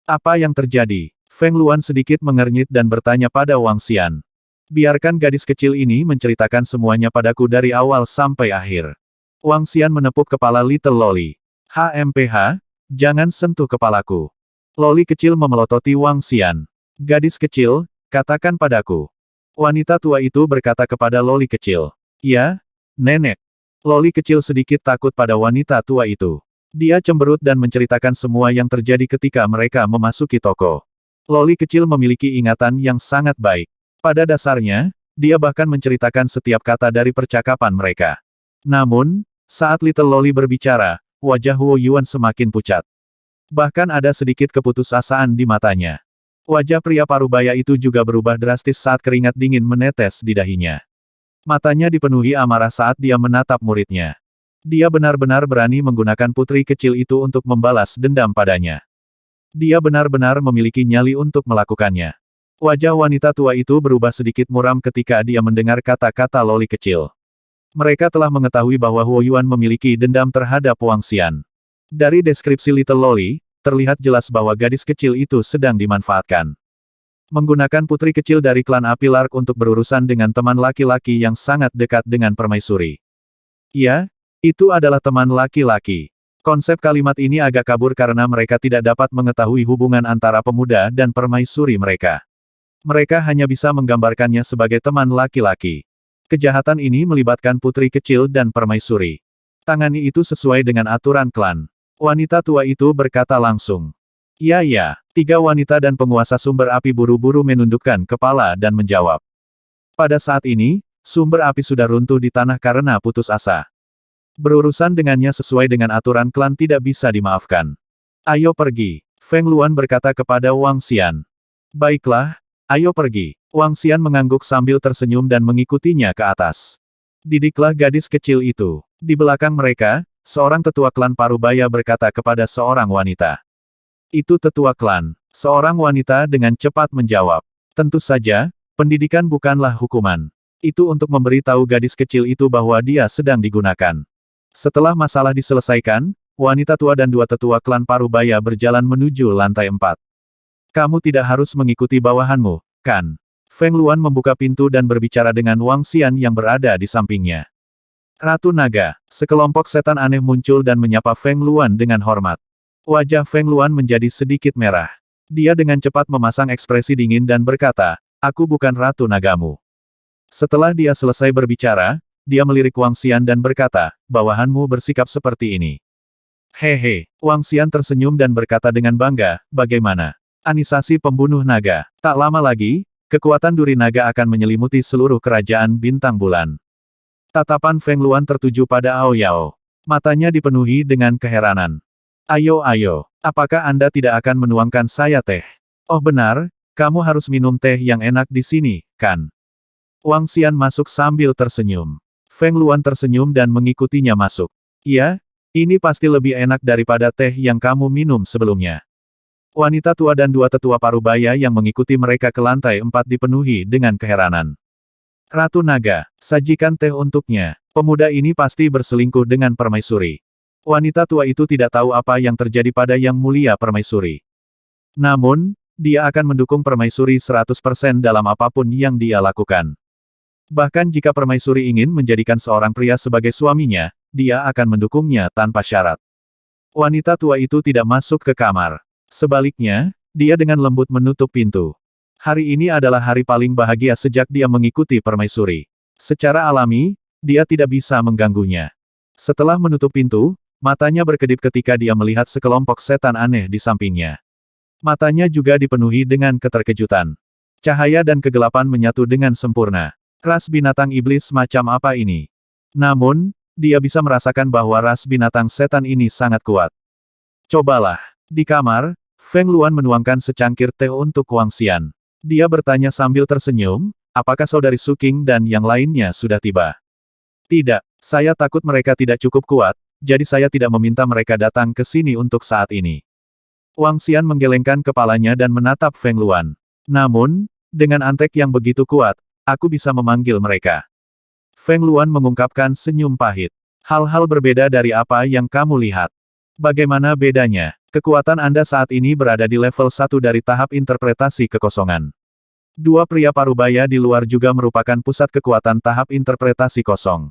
Apa yang terjadi? Feng Luan sedikit mengernyit dan bertanya pada Wang Xian. Biarkan gadis kecil ini menceritakan semuanya padaku dari awal sampai akhir. Wang Xian menepuk kepala Little Loli. HMPH, jangan sentuh kepalaku. Loli kecil memelototi Wang Xian. Gadis kecil, katakan padaku. Wanita tua itu berkata kepada Loli kecil. Ya, nenek. Loli kecil sedikit takut pada wanita tua itu. Dia cemberut dan menceritakan semua yang terjadi ketika mereka memasuki toko. Loli kecil memiliki ingatan yang sangat baik. Pada dasarnya, dia bahkan menceritakan setiap kata dari percakapan mereka. Namun, saat Little Loli berbicara, wajah Huo Yuan semakin pucat. Bahkan ada sedikit keputusasaan di matanya. Wajah pria parubaya itu juga berubah drastis saat keringat dingin menetes di dahinya. Matanya dipenuhi amarah saat dia menatap muridnya. Dia benar-benar berani menggunakan putri kecil itu untuk membalas dendam padanya. Dia benar-benar memiliki nyali untuk melakukannya. Wajah wanita tua itu berubah sedikit muram ketika dia mendengar kata-kata loli kecil. Mereka telah mengetahui bahwa Huo Yuan memiliki dendam terhadap Wang Xian. Dari deskripsi Little Loli, terlihat jelas bahwa gadis kecil itu sedang dimanfaatkan. Menggunakan putri kecil dari klan Api Lark untuk berurusan dengan teman laki-laki yang sangat dekat dengan permaisuri. Ya, itu adalah teman laki-laki. Konsep kalimat ini agak kabur karena mereka tidak dapat mengetahui hubungan antara pemuda dan permaisuri mereka. Mereka hanya bisa menggambarkannya sebagai teman laki-laki. Kejahatan ini melibatkan putri kecil dan permaisuri. Tangani itu sesuai dengan aturan klan. Wanita tua itu berkata langsung. Ya, tiga wanita dan penguasa sumber api buru-buru menundukkan kepala dan menjawab. Pada saat ini, sumber api sudah runtuh di tanah karena putus asa. Berurusan dengannya sesuai dengan aturan klan tidak bisa dimaafkan. Ayo pergi, Feng Luan berkata kepada Wang Xian. Baiklah, ayo pergi. Wang Xian mengangguk sambil tersenyum dan mengikutinya ke atas. Didiklah gadis kecil itu. Di belakang mereka, seorang tetua klan Parubaya berkata kepada seorang wanita. Itu tetua klan. Seorang wanita dengan cepat menjawab. Tentu saja, pendidikan bukanlah hukuman. Itu untuk memberi tahu gadis kecil itu bahwa dia sedang digunakan. Setelah masalah diselesaikan, wanita tua dan dua tetua klan Parubaya berjalan menuju lantai 4. Kamu tidak harus mengikuti bawahanmu, kan? Feng Luan membuka pintu dan berbicara dengan Wang Xian yang berada di sampingnya. Ratu Naga, sekelompok setan aneh muncul dan menyapa Feng Luan dengan hormat. Wajah Feng Luan menjadi sedikit merah. Dia dengan cepat memasang ekspresi dingin dan berkata, aku bukan Ratu Nagamu. Setelah dia selesai berbicara, dia melirik Wang Xian dan berkata, bawahanmu bersikap seperti ini. Hehe, Wang Xian tersenyum dan berkata dengan bangga, bagaimana? Anisasi pembunuh naga. Tak lama lagi, kekuatan duri naga akan menyelimuti seluruh kerajaan bintang bulan. Tatapan Feng Luan tertuju pada Ao Yao. Matanya dipenuhi dengan keheranan. Ayo, apakah Anda tidak akan menuangkan saya teh? Oh benar, kamu harus minum teh yang enak di sini, kan? Wang Xian masuk sambil tersenyum. Feng Luan tersenyum dan mengikutinya masuk. Iya, ini pasti lebih enak daripada teh yang kamu minum sebelumnya. Wanita tua dan dua tetua Parubaya yang mengikuti mereka ke lantai 4 dipenuhi dengan keheranan. Ratu Naga, sajikan teh untuknya. Pemuda ini pasti berselingkuh dengan permaisuri. Wanita tua itu tidak tahu apa yang terjadi pada Yang Mulia Permaisuri. Namun, dia akan mendukung permaisuri 100% dalam apapun yang dia lakukan. Bahkan jika permaisuri ingin menjadikan seorang pria sebagai suaminya, dia akan mendukungnya tanpa syarat. Wanita tua itu tidak masuk ke kamar. Sebaliknya, dia dengan lembut menutup pintu. Hari ini adalah hari paling bahagia sejak dia mengikuti permaisuri. Secara alami, dia tidak bisa mengganggunya. Setelah menutup pintu, matanya berkedip ketika dia melihat sekelompok setan aneh di sampingnya. Matanya juga dipenuhi dengan keterkejutan. Cahaya dan kegelapan menyatu dengan sempurna. Ras binatang iblis macam apa ini? Namun, dia bisa merasakan bahwa ras binatang setan ini sangat kuat. Cobalah. Di kamar, Feng Luan menuangkan secangkir teh untuk Wang Xian. Dia bertanya sambil tersenyum, apakah saudari Su Qing dan yang lainnya sudah tiba? Tidak, saya takut mereka tidak cukup kuat, jadi saya tidak meminta mereka datang ke sini untuk saat ini. Wang Xian menggelengkan kepalanya dan menatap Feng Luan. Namun, dengan antek yang begitu kuat, aku bisa memanggil mereka. Feng Luan mengungkapkan senyum pahit. Hal-hal berbeda dari apa yang kamu lihat. Bagaimana bedanya? Kekuatan Anda saat ini berada di level 1 dari tahap interpretasi kekosongan. Dua pria Parubaya di luar juga merupakan pusat kekuatan tahap interpretasi kosong.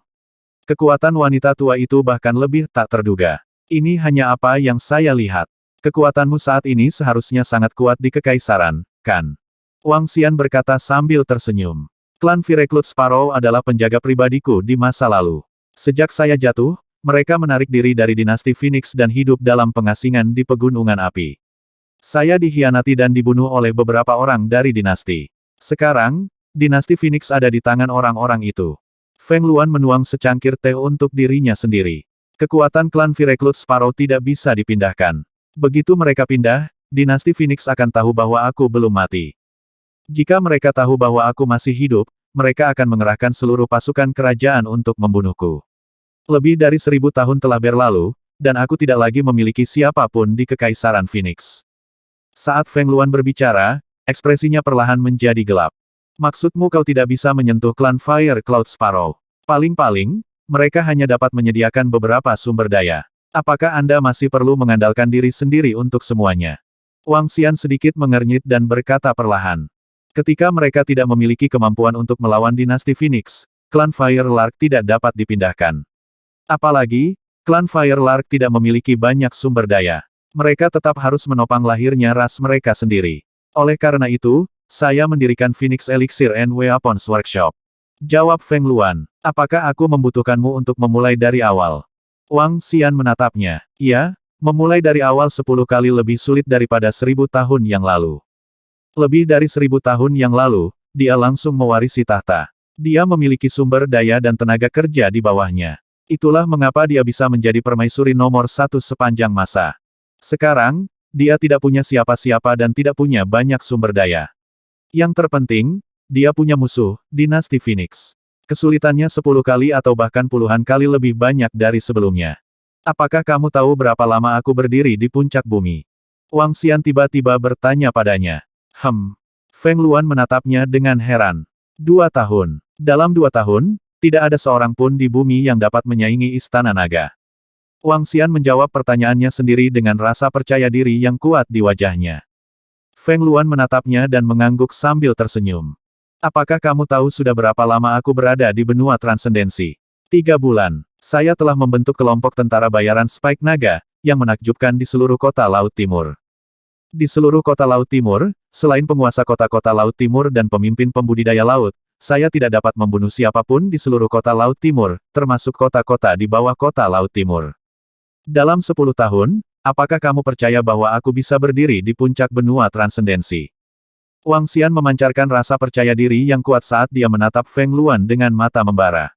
Kekuatan wanita tua itu bahkan lebih tak terduga. Ini hanya apa yang saya lihat. Kekuatanmu saat ini seharusnya sangat kuat di Kekaisaran, kan? Wang Xian berkata sambil tersenyum. Klan Vireclute Sparrow adalah penjaga pribadiku di masa lalu. Sejak saya jatuh, mereka menarik diri dari dinasti Phoenix dan hidup dalam pengasingan di Pegunungan Api. Saya dikhianati dan dibunuh oleh beberapa orang dari dinasti. Sekarang, dinasti Phoenix ada di tangan orang-orang itu. Feng Luan menuang secangkir teh untuk dirinya sendiri. Kekuatan klan Vireclute Sparrow tidak bisa dipindahkan. Begitu mereka pindah, dinasti Phoenix akan tahu bahwa aku belum mati. Jika mereka tahu bahwa aku masih hidup, mereka akan mengerahkan seluruh pasukan kerajaan untuk membunuhku. Lebih dari 1000 tahun telah berlalu, dan aku tidak lagi memiliki siapapun di Kekaisaran Phoenix. Saat Feng Luan berbicara, Ekspresinya perlahan menjadi gelap. Maksudmu kau tidak bisa menyentuh klan Fire Cloud Sparrow? Paling-paling, mereka hanya dapat menyediakan beberapa sumber daya. Apakah Anda masih perlu mengandalkan diri sendiri untuk semuanya? Wang Xian sedikit mengernyit dan berkata perlahan. Ketika mereka tidak memiliki kemampuan untuk melawan dinasti Phoenix, klan Fire Lark tidak dapat dipindahkan. Apalagi, klan Fire Lark tidak memiliki banyak sumber daya. Mereka tetap harus menopang lahirnya ras mereka sendiri. Oleh karena itu, saya mendirikan Phoenix Elixir and Weapons Workshop. Jawab Feng Luan. Apakah aku membutuhkanmu untuk memulai dari awal? Wang Xian menatapnya. Iya, memulai dari awal 10 kali lebih sulit daripada 1000 tahun yang lalu. Lebih dari 1000 tahun yang lalu, dia langsung mewarisi tahta. Dia memiliki sumber daya dan tenaga kerja di bawahnya. Itulah mengapa dia bisa menjadi permaisuri nomor 1 sepanjang masa. Sekarang, dia tidak punya siapa-siapa dan tidak punya banyak sumber daya. Yang terpenting, dia punya musuh, dinasti Phoenix. Kesulitannya 10 kali atau bahkan puluhan kali lebih banyak dari sebelumnya. Apakah kamu tahu berapa lama aku berdiri di puncak bumi? Wang Xian tiba-tiba bertanya padanya. Feng Luan menatapnya dengan heran. 2 tahun. Dalam 2 tahun, tidak ada seorang pun di bumi yang dapat menyaingi Istana Naga. Wang Xian menjawab pertanyaannya sendiri dengan rasa percaya diri yang kuat di wajahnya. Feng Luan menatapnya dan mengangguk sambil tersenyum. Apakah kamu tahu sudah berapa lama aku berada di benua transendensi? 3 bulan. Saya telah membentuk kelompok tentara bayaran Spike Naga, yang menakjubkan di seluruh kota Laut Timur. Di seluruh kota Laut Timur, selain penguasa kota-kota Laut Timur dan pemimpin pembudidaya laut, saya tidak dapat membunuh siapapun di seluruh kota Laut Timur, termasuk kota-kota di bawah kota Laut Timur. Dalam 10 tahun, apakah kamu percaya bahwa aku bisa berdiri di puncak benua transendensi? Wang Xian memancarkan rasa percaya diri yang kuat saat dia menatap Feng Luan dengan mata membara.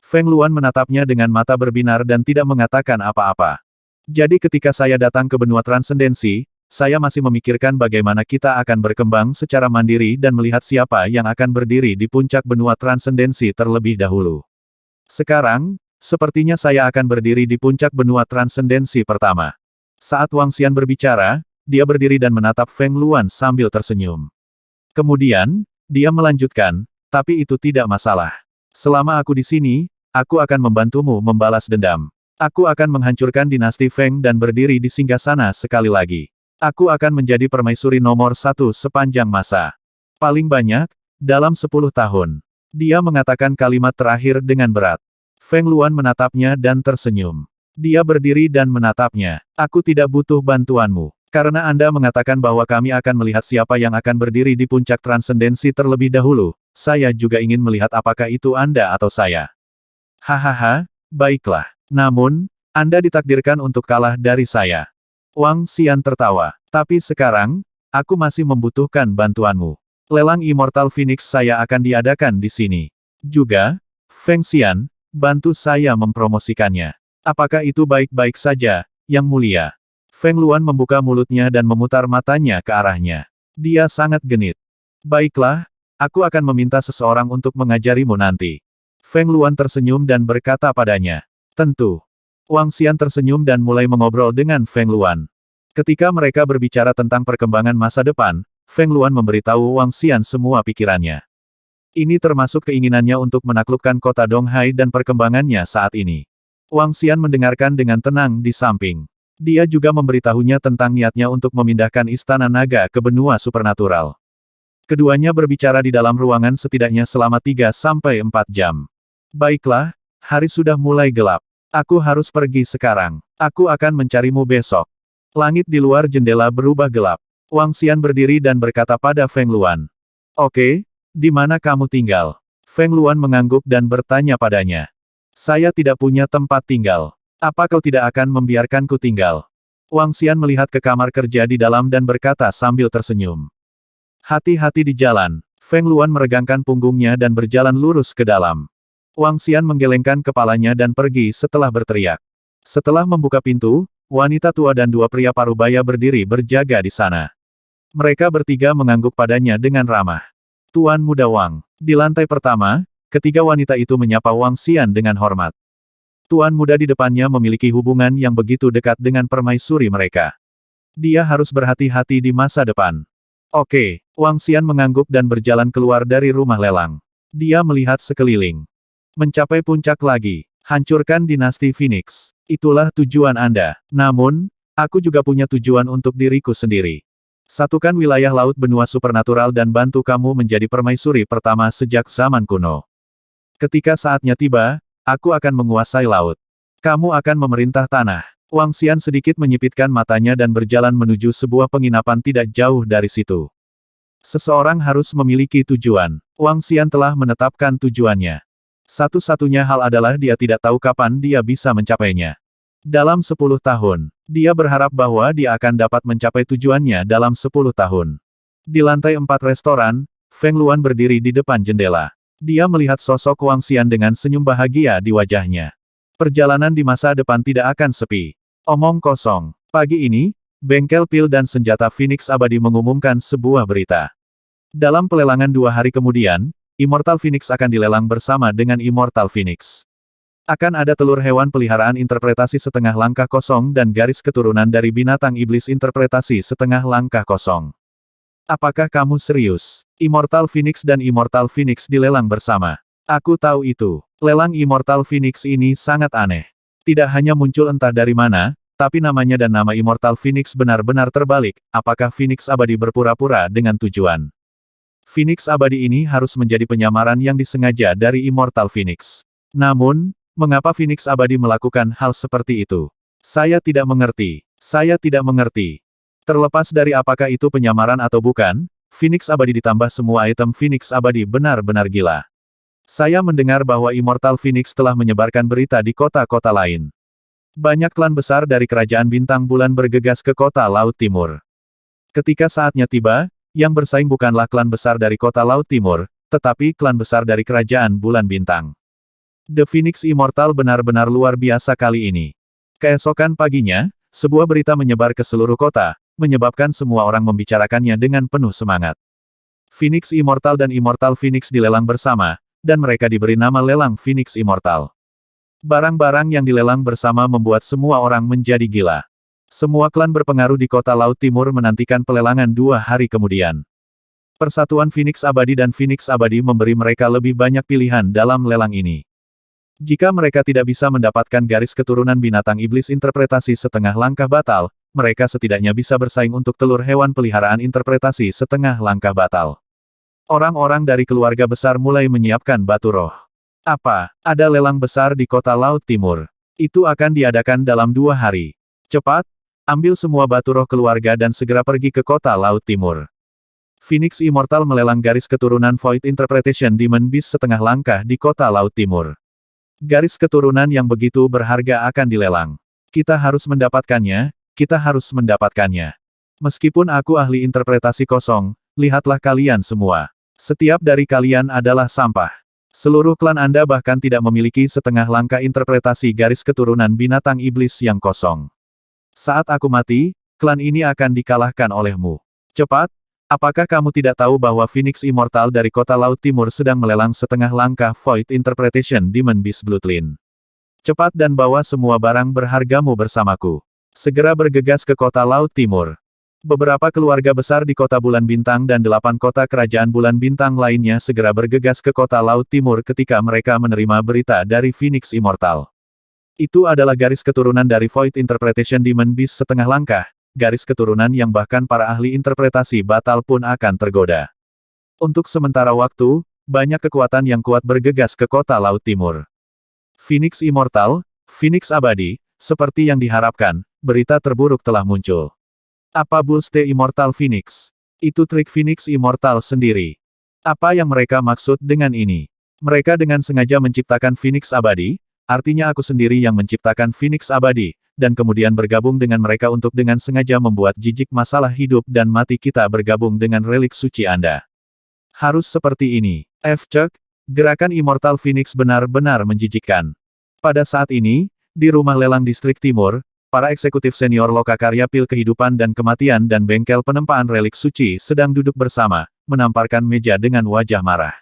Feng Luan menatapnya dengan mata berbinar dan tidak mengatakan apa-apa. Jadi ketika saya datang ke benua transendensi, saya masih memikirkan bagaimana kita akan berkembang secara mandiri dan melihat siapa yang akan berdiri di puncak benua transendensi terlebih dahulu. Sekarang, sepertinya saya akan berdiri di puncak benua transendensi pertama. Saat Wang Xian berbicara, dia berdiri dan menatap Feng Luan sambil tersenyum. Kemudian, dia melanjutkan, tapi itu tidak masalah. Selama aku di sini, aku akan membantumu membalas dendam. Aku akan menghancurkan dinasti Feng dan berdiri di singgasana sekali lagi. Aku akan menjadi permaisuri nomor 1 sepanjang masa. Paling banyak, dalam 10 tahun. Dia mengatakan kalimat terakhir dengan berat. Feng Luan menatapnya dan tersenyum. Dia berdiri dan menatapnya. Aku tidak butuh bantuanmu. Karena Anda mengatakan bahwa kami akan melihat siapa yang akan berdiri di puncak transendensi terlebih dahulu, saya juga ingin melihat apakah itu Anda atau saya. Hahaha, baiklah. Namun, Anda ditakdirkan untuk kalah dari saya. Wang Xian tertawa. Tapi sekarang, aku masih membutuhkan bantuanmu. Lelang Immortal Phoenix saya akan diadakan di sini. Juga, Feng Xian, bantu saya mempromosikannya. Apakah itu baik-baik saja, Yang Mulia? Feng Luan membuka mulutnya dan memutar matanya ke arahnya. Dia sangat genit. Baiklah, aku akan meminta seseorang untuk mengajarimu nanti. Feng Luan tersenyum dan berkata padanya. Tentu. Wang Xian tersenyum dan mulai mengobrol dengan Feng Luan. Ketika mereka berbicara tentang perkembangan masa depan, Feng Luan memberitahu Wang Xian semua pikirannya. Ini termasuk keinginannya untuk menaklukkan kota Donghai dan perkembangannya saat ini. Wang Xian mendengarkan dengan tenang di samping. Dia juga memberitahunya tentang niatnya untuk memindahkan Istana Naga ke benua supernatural. Keduanya berbicara di dalam ruangan setidaknya selama 3-4 jam. Baiklah, hari sudah mulai gelap. Aku harus pergi sekarang. Aku akan mencarimu besok. Langit di luar jendela berubah gelap. Wang Xian berdiri dan berkata pada Feng Luan. Oke, di mana kamu tinggal? Feng Luan mengangguk dan bertanya padanya. Saya tidak punya tempat tinggal. Apa kau tidak akan membiarkanku tinggal? Wang Xian melihat ke kamar kerja di dalam dan berkata sambil tersenyum. Hati-hati di jalan. Feng Luan meregangkan punggungnya dan berjalan lurus ke dalam. Wang Xian menggelengkan kepalanya dan pergi setelah berteriak. Setelah membuka pintu, wanita tua dan 2 pria parubaya berdiri berjaga di sana. Mereka bertiga mengangguk padanya dengan ramah. Tuan Muda Wang. Di lantai pertama, ketiga wanita itu menyapa Wang Xian dengan hormat. Tuan muda di depannya memiliki hubungan yang begitu dekat dengan permaisuri mereka. Dia harus berhati-hati di masa depan. Oke, Wang Xian mengangguk dan berjalan keluar dari rumah lelang. Dia melihat sekeliling. Mencapai puncak lagi. Hancurkan dinasti Phoenix. Itulah tujuan Anda. Namun, aku juga punya tujuan untuk diriku sendiri. Satukan wilayah laut benua supernatural dan bantu kamu menjadi permaisuri pertama sejak zaman kuno. Ketika saatnya tiba, aku akan menguasai laut. Kamu akan memerintah tanah. Wang Xian sedikit menyipitkan matanya dan berjalan menuju sebuah penginapan tidak jauh dari situ. Seseorang harus memiliki tujuan. Wang Xian telah menetapkan tujuannya. Satu-satunya hal adalah dia tidak tahu kapan dia bisa mencapainya. Dalam 10 tahun, dia berharap bahwa dia akan dapat mencapai tujuannya dalam 10 tahun. Di lantai 4 restoran, Feng Luan berdiri di depan jendela. Dia melihat sosok Wang Xian dengan senyum bahagia di wajahnya. Perjalanan di masa depan tidak akan sepi. Omong kosong. Pagi ini, bengkel pil dan senjata Phoenix Abadi mengumumkan sebuah berita. Dalam pelelangan 2 hari kemudian, Immortal Phoenix akan dilelang bersama dengan Immortal Phoenix. Akan ada telur hewan peliharaan interpretasi setengah langkah kosong dan garis keturunan dari binatang iblis interpretasi setengah langkah kosong. Apakah kamu serius? Immortal Phoenix dan Immortal Phoenix dilelang bersama. Aku tahu itu. Lelang Immortal Phoenix ini sangat aneh. Tidak hanya muncul entah dari mana, tapi namanya dan nama Immortal Phoenix benar-benar terbalik. Apakah Phoenix Abadi berpura-pura dengan tujuan? Phoenix Abadi ini harus menjadi penyamaran yang disengaja dari Immortal Phoenix. Namun, mengapa Phoenix Abadi melakukan hal seperti itu? Saya tidak mengerti. Saya tidak mengerti. Terlepas dari apakah itu penyamaran atau bukan, Phoenix Abadi ditambah semua item Phoenix Abadi benar-benar gila. Saya mendengar bahwa Immortal Phoenix telah menyebarkan berita di kota-kota lain. Banyak klan besar dari Kerajaan Bintang Bulan bergegas ke kota Laut Timur. Ketika saatnya tiba, yang bersaing bukanlah klan besar dari kota Laut Timur, tetapi klan besar dari Kerajaan Bulan Bintang. The Phoenix Immortal benar-benar luar biasa kali ini. Keesokan paginya, sebuah berita menyebar ke seluruh kota, menyebabkan semua orang membicarakannya dengan penuh semangat. Phoenix Immortal dan Immortal Phoenix dilelang bersama, dan mereka diberi nama lelang Phoenix Immortal. Barang-barang yang dilelang bersama membuat semua orang menjadi gila. Semua klan berpengaruh di kota Laut Timur menantikan pelelangan 2 hari kemudian. Persatuan Phoenix Abadi dan Phoenix Abadi memberi mereka lebih banyak pilihan dalam lelang ini. Jika mereka tidak bisa mendapatkan garis keturunan binatang iblis interpretasi setengah langkah batal, mereka setidaknya bisa bersaing untuk telur hewan peliharaan interpretasi setengah langkah batal. Orang-orang dari keluarga besar mulai menyiapkan batu roh. Apa? Ada lelang besar di kota Laut Timur. Itu akan diadakan dalam 2 hari. Cepat, ambil semua batu roh keluarga dan segera pergi ke kota Laut Timur. Phoenix Immortal melelang garis keturunan Void Interpretation Demon Beast setengah langkah di kota Laut Timur. Garis keturunan yang begitu berharga akan dilelang. Kita harus mendapatkannya, kita harus mendapatkannya. Meskipun aku ahli interpretasi kosong, lihatlah kalian semua. Setiap dari kalian adalah sampah. Seluruh klan Anda bahkan tidak memiliki setengah langkah interpretasi garis keturunan binatang iblis yang kosong. Saat aku mati, klan ini akan dikalahkan olehmu. Cepat, apakah kamu tidak tahu bahwa Phoenix Immortal dari kota Laut Timur sedang melelang setengah langkah Void Interpretation Demon Beast Bloodline? Cepat dan bawa semua barang berhargamu bersamaku. Segera bergegas ke kota Laut Timur. Beberapa keluarga besar di kota Bulan Bintang dan 8 kota kerajaan Bulan Bintang lainnya segera bergegas ke kota Laut Timur ketika mereka menerima berita dari Phoenix Immortal. Itu adalah garis keturunan dari Void Interpretation Demon Beast setengah langkah, garis keturunan yang bahkan para ahli interpretasi batal pun akan tergoda. Untuk sementara waktu, banyak kekuatan yang kuat bergegas ke kota Laut Timur. Phoenix Immortal, Phoenix Abadi, seperti yang diharapkan, berita terburuk telah muncul. Apa Bullste Immortal Phoenix? Itu trik Phoenix Immortal sendiri. Apa yang mereka maksud dengan ini? Mereka dengan sengaja menciptakan Phoenix Abadi, artinya aku sendiri yang menciptakan Phoenix Abadi, dan kemudian bergabung dengan mereka untuk dengan sengaja membuat jijik masalah hidup dan mati kita bergabung dengan relik suci Anda. Harus seperti ini. Cek, gerakan Immortal Phoenix benar-benar menjijikkan. Pada saat ini, di rumah lelang distrik timur, para eksekutif senior Lokakarya Pil Kehidupan dan Kematian dan bengkel penempaan relik suci sedang duduk bersama, menamparkan meja dengan wajah marah.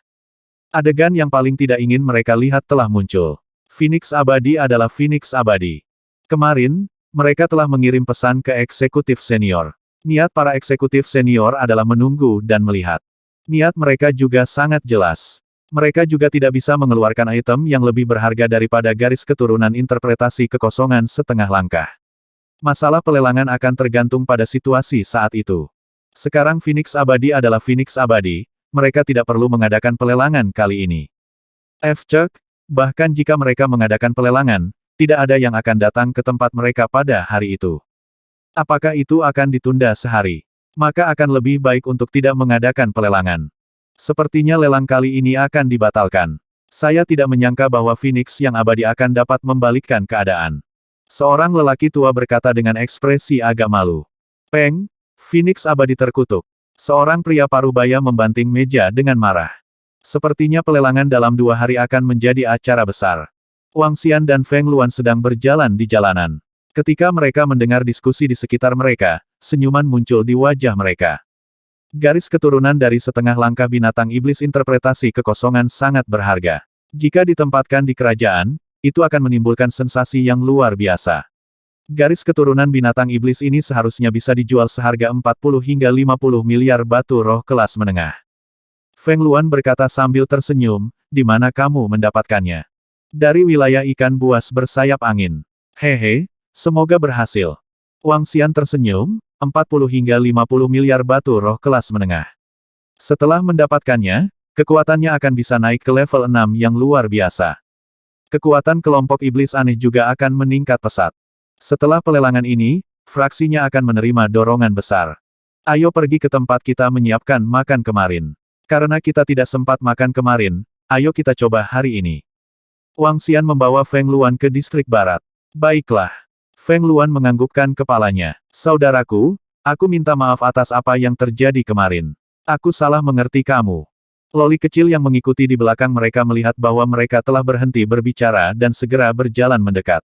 Adegan yang paling tidak ingin mereka lihat telah muncul. Phoenix Abadi adalah Phoenix Abadi. Kemarin, mereka telah mengirim pesan ke eksekutif senior. Niat para eksekutif senior adalah menunggu dan melihat. Niat mereka juga sangat jelas. Mereka juga tidak bisa mengeluarkan item yang lebih berharga daripada garis keturunan interpretasi kekosongan setengah langkah. Masalah pelelangan akan tergantung pada situasi saat itu. Sekarang Phoenix Abadi adalah Phoenix Abadi, mereka tidak perlu mengadakan pelelangan kali ini. Cek, bahkan jika mereka mengadakan pelelangan, tidak ada yang akan datang ke tempat mereka pada hari itu. Apakah itu akan ditunda sehari? Maka akan lebih baik untuk tidak mengadakan pelelangan. Sepertinya lelang kali ini akan dibatalkan. Saya tidak menyangka bahwa Phoenix yang abadi akan dapat membalikkan keadaan. Seorang lelaki tua berkata dengan ekspresi agak malu. Peng, Phoenix abadi terkutuk. Seorang pria parubaya membanting meja dengan marah. Sepertinya pelelangan dalam 2 hari akan menjadi acara besar. Wang Xian dan Feng Luan sedang berjalan di jalanan. Ketika mereka mendengar diskusi di sekitar mereka, senyuman muncul di wajah mereka. Garis keturunan dari setengah langkah binatang iblis interpretasi kekosongan sangat berharga. Jika ditempatkan di kerajaan, itu akan menimbulkan sensasi yang luar biasa. Garis keturunan binatang iblis ini seharusnya bisa dijual seharga 40 hingga 50 miliar batu roh kelas menengah. Feng Luan berkata sambil tersenyum, di mana kamu mendapatkannya? Dari wilayah ikan buas bersayap angin. Hehe, semoga berhasil. Wang Xian tersenyum, 40 hingga 50 miliar batu roh kelas menengah. Setelah mendapatkannya, kekuatannya akan bisa naik ke level 6 yang luar biasa. Kekuatan kelompok iblis aneh juga akan meningkat pesat. Setelah pelelangan ini, fraksinya akan menerima dorongan besar. Ayo pergi ke tempat kita menyiapkan makan kemarin. Karena kita tidak sempat makan kemarin, ayo kita coba hari ini. Wang Xian membawa Feng Luan ke distrik barat. Baiklah. Feng Luan menganggukkan kepalanya. Saudaraku, aku minta maaf atas apa yang terjadi kemarin. Aku salah mengerti kamu. Loli kecil yang mengikuti di belakang mereka melihat bahwa mereka telah berhenti berbicara dan segera berjalan mendekat.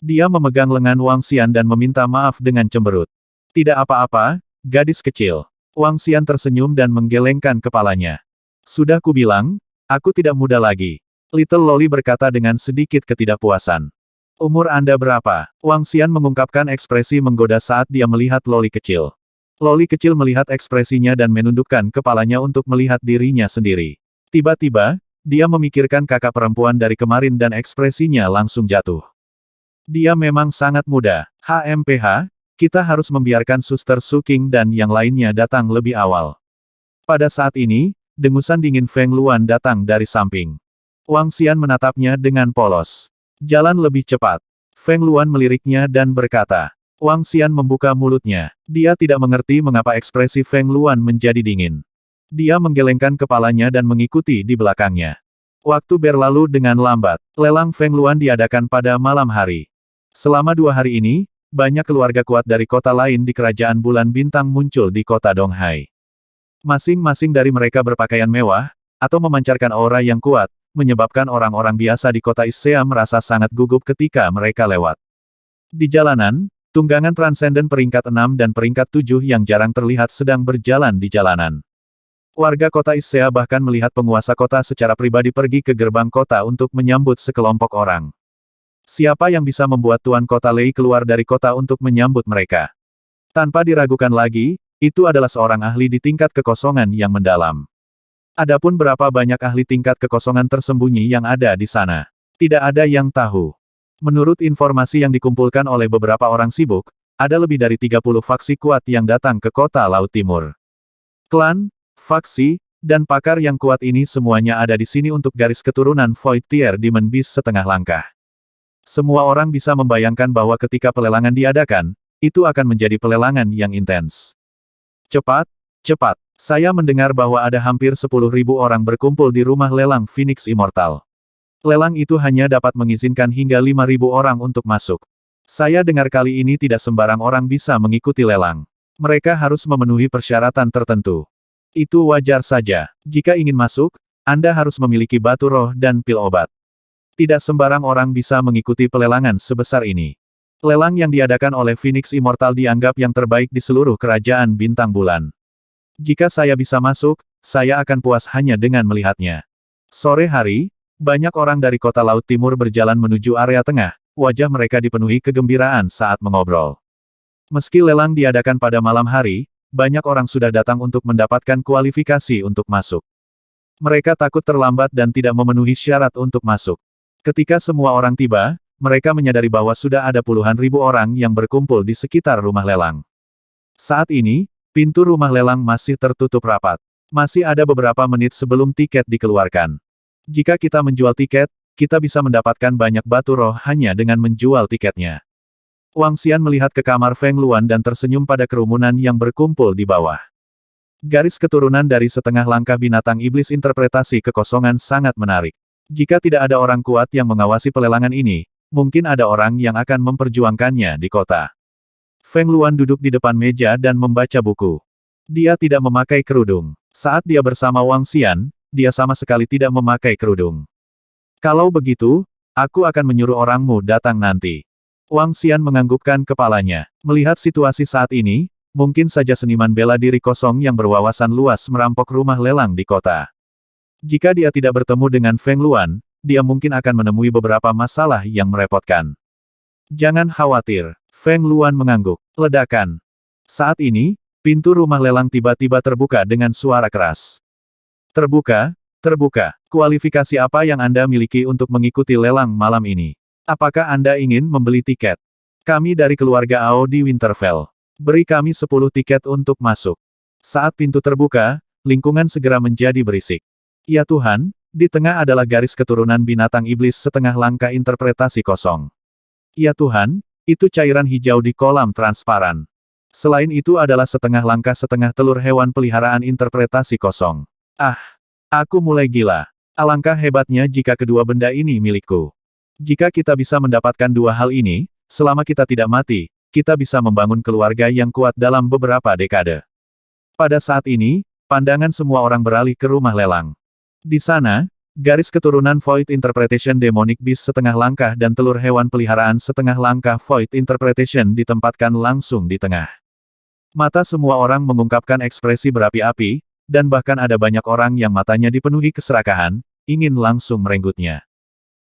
Dia memegang lengan Wang Xian dan meminta maaf dengan cemberut. Tidak apa-apa, gadis kecil. Wang Xian tersenyum dan menggelengkan kepalanya. Sudah kubilang, aku tidak muda lagi. Little Loli berkata dengan sedikit ketidakpuasan. Umur Anda berapa? Wang Xian mengungkapkan ekspresi menggoda saat dia melihat Loli kecil. Loli kecil melihat ekspresinya dan menundukkan kepalanya untuk melihat dirinya sendiri. Tiba-tiba, dia memikirkan kakak perempuan dari kemarin dan ekspresinya langsung jatuh. Dia memang sangat muda. HMPH, kita harus membiarkan Suster Suking dan yang lainnya datang lebih awal. Pada saat ini, dengusan dingin Feng Luan datang dari samping. Wang Xian menatapnya dengan polos. Jalan lebih cepat. Feng Luan meliriknya dan berkata. Wang Xian membuka mulutnya. Dia tidak mengerti mengapa ekspresi Feng Luan menjadi dingin. Dia menggelengkan kepalanya dan mengikuti di belakangnya. Waktu berlalu dengan lambat. Lelang Feng Luan diadakan pada malam hari. Selama 2 hari ini, banyak keluarga kuat dari kota lain di Kerajaan Bulan Bintang muncul di kota Donghai. Masing-masing dari mereka berpakaian mewah, atau memancarkan aura yang kuat, menyebabkan orang-orang biasa di kota Issea merasa sangat gugup ketika mereka lewat. Di jalanan, tunggangan transenden peringkat 6 dan peringkat 7 yang jarang terlihat sedang berjalan di jalanan. Warga kota Issea bahkan melihat penguasa kota secara pribadi pergi ke gerbang kota untuk menyambut sekelompok orang. Siapa yang bisa membuat Tuan Kota Lei keluar dari kota untuk menyambut mereka? Tanpa diragukan lagi, itu adalah seorang ahli di tingkat kekosongan yang mendalam. Adapun berapa banyak ahli tingkat kekosongan tersembunyi yang ada di sana, tidak ada yang tahu. Menurut informasi yang dikumpulkan oleh beberapa orang sibuk, ada lebih dari 30 faksi kuat yang datang ke kota Laut Timur. Klan, faksi, dan pakar yang kuat ini semuanya ada di sini untuk garis keturunan Void Tier Demon Beast setengah langkah. Semua orang bisa membayangkan bahwa ketika pelelangan diadakan, itu akan menjadi pelelangan yang intens. Cepat, cepat. Saya mendengar bahwa ada hampir 10.000 orang berkumpul di rumah lelang Phoenix Immortal. Lelang itu hanya dapat mengizinkan hingga 5.000 orang untuk masuk. Saya dengar kali ini tidak sembarang orang bisa mengikuti lelang. Mereka harus memenuhi persyaratan tertentu. Itu wajar saja. Jika ingin masuk, Anda harus memiliki batu roh dan pil obat. Tidak sembarang orang bisa mengikuti pelelangan sebesar ini. Lelang yang diadakan oleh Phoenix Immortal dianggap yang terbaik di seluruh kerajaan bintang bulan. Jika saya bisa masuk, saya akan puas hanya dengan melihatnya. Sore hari, banyak orang dari kota Laut Timur berjalan menuju area tengah, wajah mereka dipenuhi kegembiraan saat mengobrol. Meski lelang diadakan pada malam hari, banyak orang sudah datang untuk mendapatkan kualifikasi untuk masuk. Mereka takut terlambat dan tidak memenuhi syarat untuk masuk. Ketika semua orang tiba, mereka menyadari bahwa sudah ada puluhan ribu orang yang berkumpul di sekitar rumah lelang. Saat ini, pintu rumah lelang masih tertutup rapat. Masih ada beberapa menit sebelum tiket dikeluarkan. Jika kita menjual tiket, kita bisa mendapatkan banyak batu roh hanya dengan menjual tiketnya. Wang Xian melihat ke kamar Feng Luan dan tersenyum pada kerumunan yang berkumpul di bawah. Garis keturunan dari setengah langkah binatang iblis interpretasi kekosongan sangat menarik. Jika tidak ada orang kuat yang mengawasi pelelangan ini, mungkin ada orang yang akan memperjuangkannya di kota. Feng Luan duduk di depan meja dan membaca buku. Dia tidak memakai kerudung. Saat dia bersama Wang Xian, dia sama sekali tidak memakai kerudung. Kalau begitu, aku akan menyuruh orangmu datang nanti. Wang Xian menganggukkan kepalanya. Melihat situasi saat ini, mungkin saja seniman bela diri kosong yang berwawasan luas merampok rumah lelang di kota. Jika dia tidak bertemu dengan Feng Luan, dia mungkin akan menemui beberapa masalah yang merepotkan. Jangan khawatir, Feng Luan mengangguk. Ledakan. Saat ini, pintu rumah lelang tiba-tiba terbuka dengan suara keras. Terbuka, terbuka. Kualifikasi apa yang Anda miliki untuk mengikuti lelang malam ini? Apakah Anda ingin membeli tiket? Kami dari keluarga Ao di Winterfell. Beri kami 10 tiket untuk masuk. Saat pintu terbuka, lingkungan segera menjadi berisik. Ya Tuhan, di tengah adalah garis keturunan binatang iblis setengah langkah interpretasi kosong. Ya Tuhan, itu cairan hijau di kolam transparan. Selain itu adalah setengah langkah setengah telur hewan peliharaan interpretasi kosong. Ah, aku mulai gila. Alangkah hebatnya jika kedua benda ini milikku. Jika kita bisa mendapatkan dua hal ini, selama kita tidak mati, kita bisa membangun keluarga yang kuat dalam beberapa dekade. Pada saat ini, pandangan semua orang beralih ke rumah lelang. Di sana, garis keturunan Void Interpretation Demonic Beast setengah langkah dan telur hewan peliharaan setengah langkah Void Interpretation ditempatkan langsung di tengah. Mata semua orang mengungkapkan ekspresi berapi-api, dan bahkan ada banyak orang yang matanya dipenuhi keserakahan, ingin langsung merenggutnya.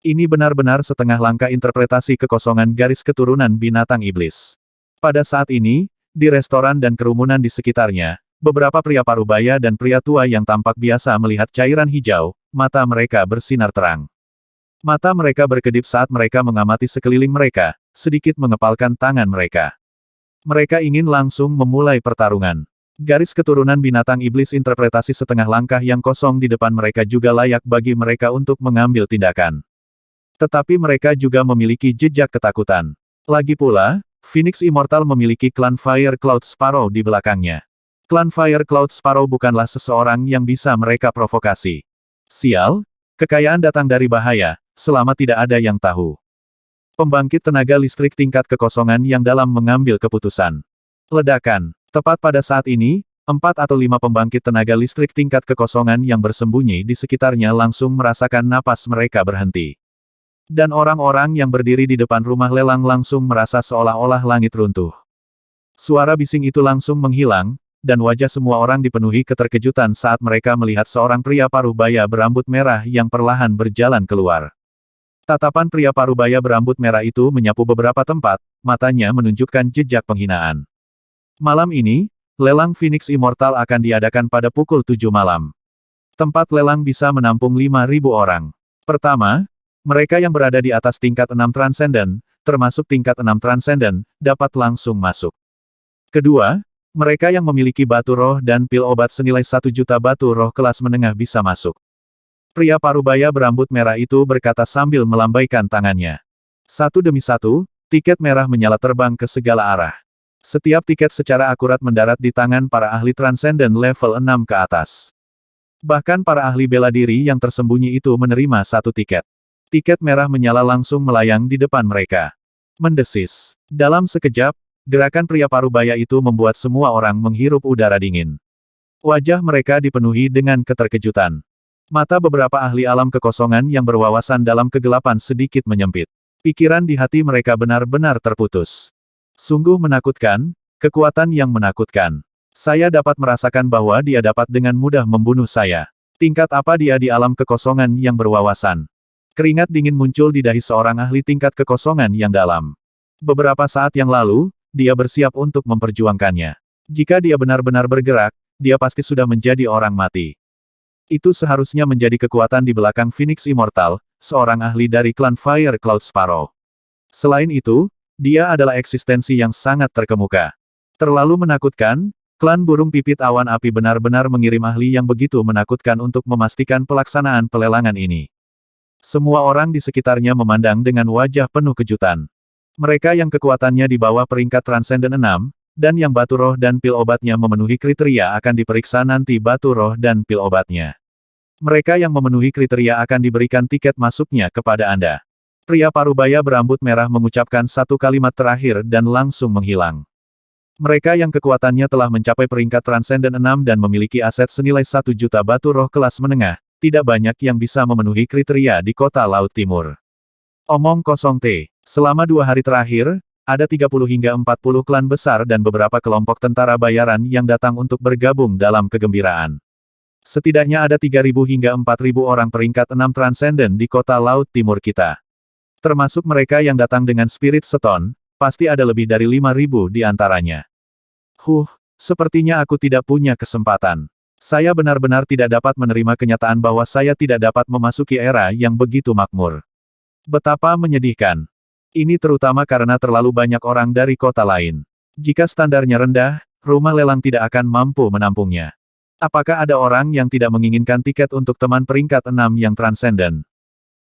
Ini benar-benar setengah langkah interpretasi kekosongan garis keturunan binatang iblis. Pada saat ini, di restoran dan kerumunan di sekitarnya, beberapa pria parubaya dan pria tua yang tampak biasa melihat cairan hijau, mata mereka bersinar terang. Mata mereka berkedip saat mereka mengamati sekeliling mereka, sedikit mengepalkan tangan mereka. Mereka ingin langsung memulai pertarungan. Garis keturunan binatang iblis interpretasi setengah langkah yang kosong di depan mereka juga layak bagi mereka untuk mengambil tindakan. Tetapi mereka juga memiliki jejak ketakutan. Lagi pula, Phoenix Immortal memiliki klan Fire Cloud Sparrow di belakangnya. Klan Fire Cloud Sparrow bukanlah seseorang yang bisa mereka provokasi. Sial, kekayaan datang dari bahaya, selama tidak ada yang tahu. Pembangkit tenaga listrik tingkat kekosongan yang dalam mengambil keputusan. Ledakan. Tepat pada saat ini, 4 atau 5 pembangkit tenaga listrik tingkat kekosongan yang bersembunyi di sekitarnya langsung merasakan napas mereka berhenti. Dan orang-orang yang berdiri di depan rumah lelang langsung merasa seolah-olah langit runtuh. Suara bising itu langsung menghilang, dan wajah semua orang dipenuhi keterkejutan saat mereka melihat seorang pria parubaya berambut merah yang perlahan berjalan keluar. Tatapan pria parubaya berambut merah itu menyapu beberapa tempat, matanya menunjukkan jejak penghinaan. Malam ini, lelang Phoenix Immortal akan diadakan pada pukul 7 malam. Tempat lelang bisa menampung 5.000 orang. Pertama, mereka yang berada di atas tingkat 6 Transcendent, termasuk tingkat 6 Transcendent, dapat langsung masuk. Kedua, mereka yang memiliki batu roh dan pil obat senilai 1 juta batu roh kelas menengah bisa masuk. Pria parubaya berambut merah itu berkata sambil melambaikan tangannya. Satu demi satu, tiket merah menyala terbang ke segala arah. Setiap tiket secara akurat mendarat di tangan para ahli Transcendent level 6 ke atas. Bahkan para ahli bela diri yang tersembunyi itu menerima satu tiket. Tiket merah menyala langsung melayang di depan mereka. Mendesis. Dalam sekejap, gerakan pria parubaya itu membuat semua orang menghirup udara dingin. Wajah mereka dipenuhi dengan keterkejutan. Mata beberapa ahli alam kekosongan yang berwawasan dalam kegelapan sedikit menyempit. Pikiran di hati mereka benar-benar terputus. Sungguh menakutkan, kekuatan yang menakutkan. Saya dapat merasakan bahwa dia dapat dengan mudah membunuh saya. Tingkat apa dia di alam kekosongan yang berwawasan? Keringat dingin muncul di dahi seorang ahli tingkat kekosongan yang dalam. Beberapa saat yang lalu, dia bersiap untuk memperjuangkannya. Jika dia benar-benar bergerak, dia pasti sudah menjadi orang mati. Itu seharusnya menjadi kekuatan di belakang Phoenix Immortal, seorang ahli dari klan Fire Cloud Sparrow. Selain itu, dia adalah eksistensi yang sangat terkemuka. Terlalu menakutkan, klan burung pipit awan api benar-benar mengirim ahli yang begitu menakutkan untuk memastikan pelaksanaan pelelangan ini. Semua orang di sekitarnya memandang dengan wajah penuh kejutan. Mereka yang kekuatannya di bawah peringkat Transcendent 6, dan yang batu roh dan pil obatnya memenuhi kriteria akan diperiksa nanti batu roh dan pil obatnya. Mereka yang memenuhi kriteria akan diberikan tiket masuknya kepada Anda. Pria parubaya berambut merah mengucapkan satu kalimat terakhir dan langsung menghilang. Mereka yang kekuatannya telah mencapai peringkat Transcendent 6 dan memiliki aset senilai 1 juta batu roh kelas menengah, tidak banyak yang bisa memenuhi kriteria di kota Laut Timur. Omong kosong T. Selama 2 hari terakhir, ada 30 hingga 40 klan besar dan beberapa kelompok tentara bayaran yang datang untuk bergabung dalam kegembiraan. Setidaknya ada 3.000 hingga 4.000 orang peringkat 6 Transcendent di kota Laut Timur kita. Termasuk mereka yang datang dengan Spirit Stone, pasti ada lebih dari 5.000 di antaranya. Sepertinya aku tidak punya kesempatan. Saya benar-benar tidak dapat menerima kenyataan bahwa saya tidak dapat memasuki era yang begitu makmur. Betapa menyedihkan. Ini terutama karena terlalu banyak orang dari kota lain. Jika standarnya rendah, rumah lelang tidak akan mampu menampungnya. Apakah ada orang yang tidak menginginkan tiket untuk teman peringkat 6 yang Transcendent?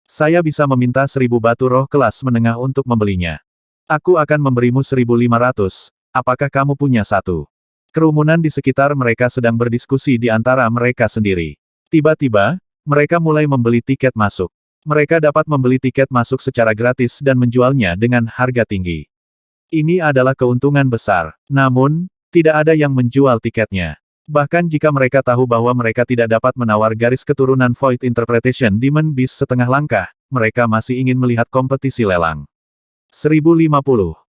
Saya bisa meminta 1.000 batu roh kelas menengah untuk membelinya. Aku akan memberimu 1.500, apakah kamu punya satu? Kerumunan di sekitar mereka sedang berdiskusi di antara mereka sendiri. Tiba-tiba, mereka mulai membeli tiket masuk. Mereka dapat membeli tiket masuk secara gratis dan menjualnya dengan harga tinggi. Ini adalah keuntungan besar. Namun, tidak ada yang menjual tiketnya. Bahkan jika mereka tahu bahwa mereka tidak dapat menawar garis keturunan Void Interpretation Demon Beast setengah langkah, mereka masih ingin melihat kompetisi lelang. 1050.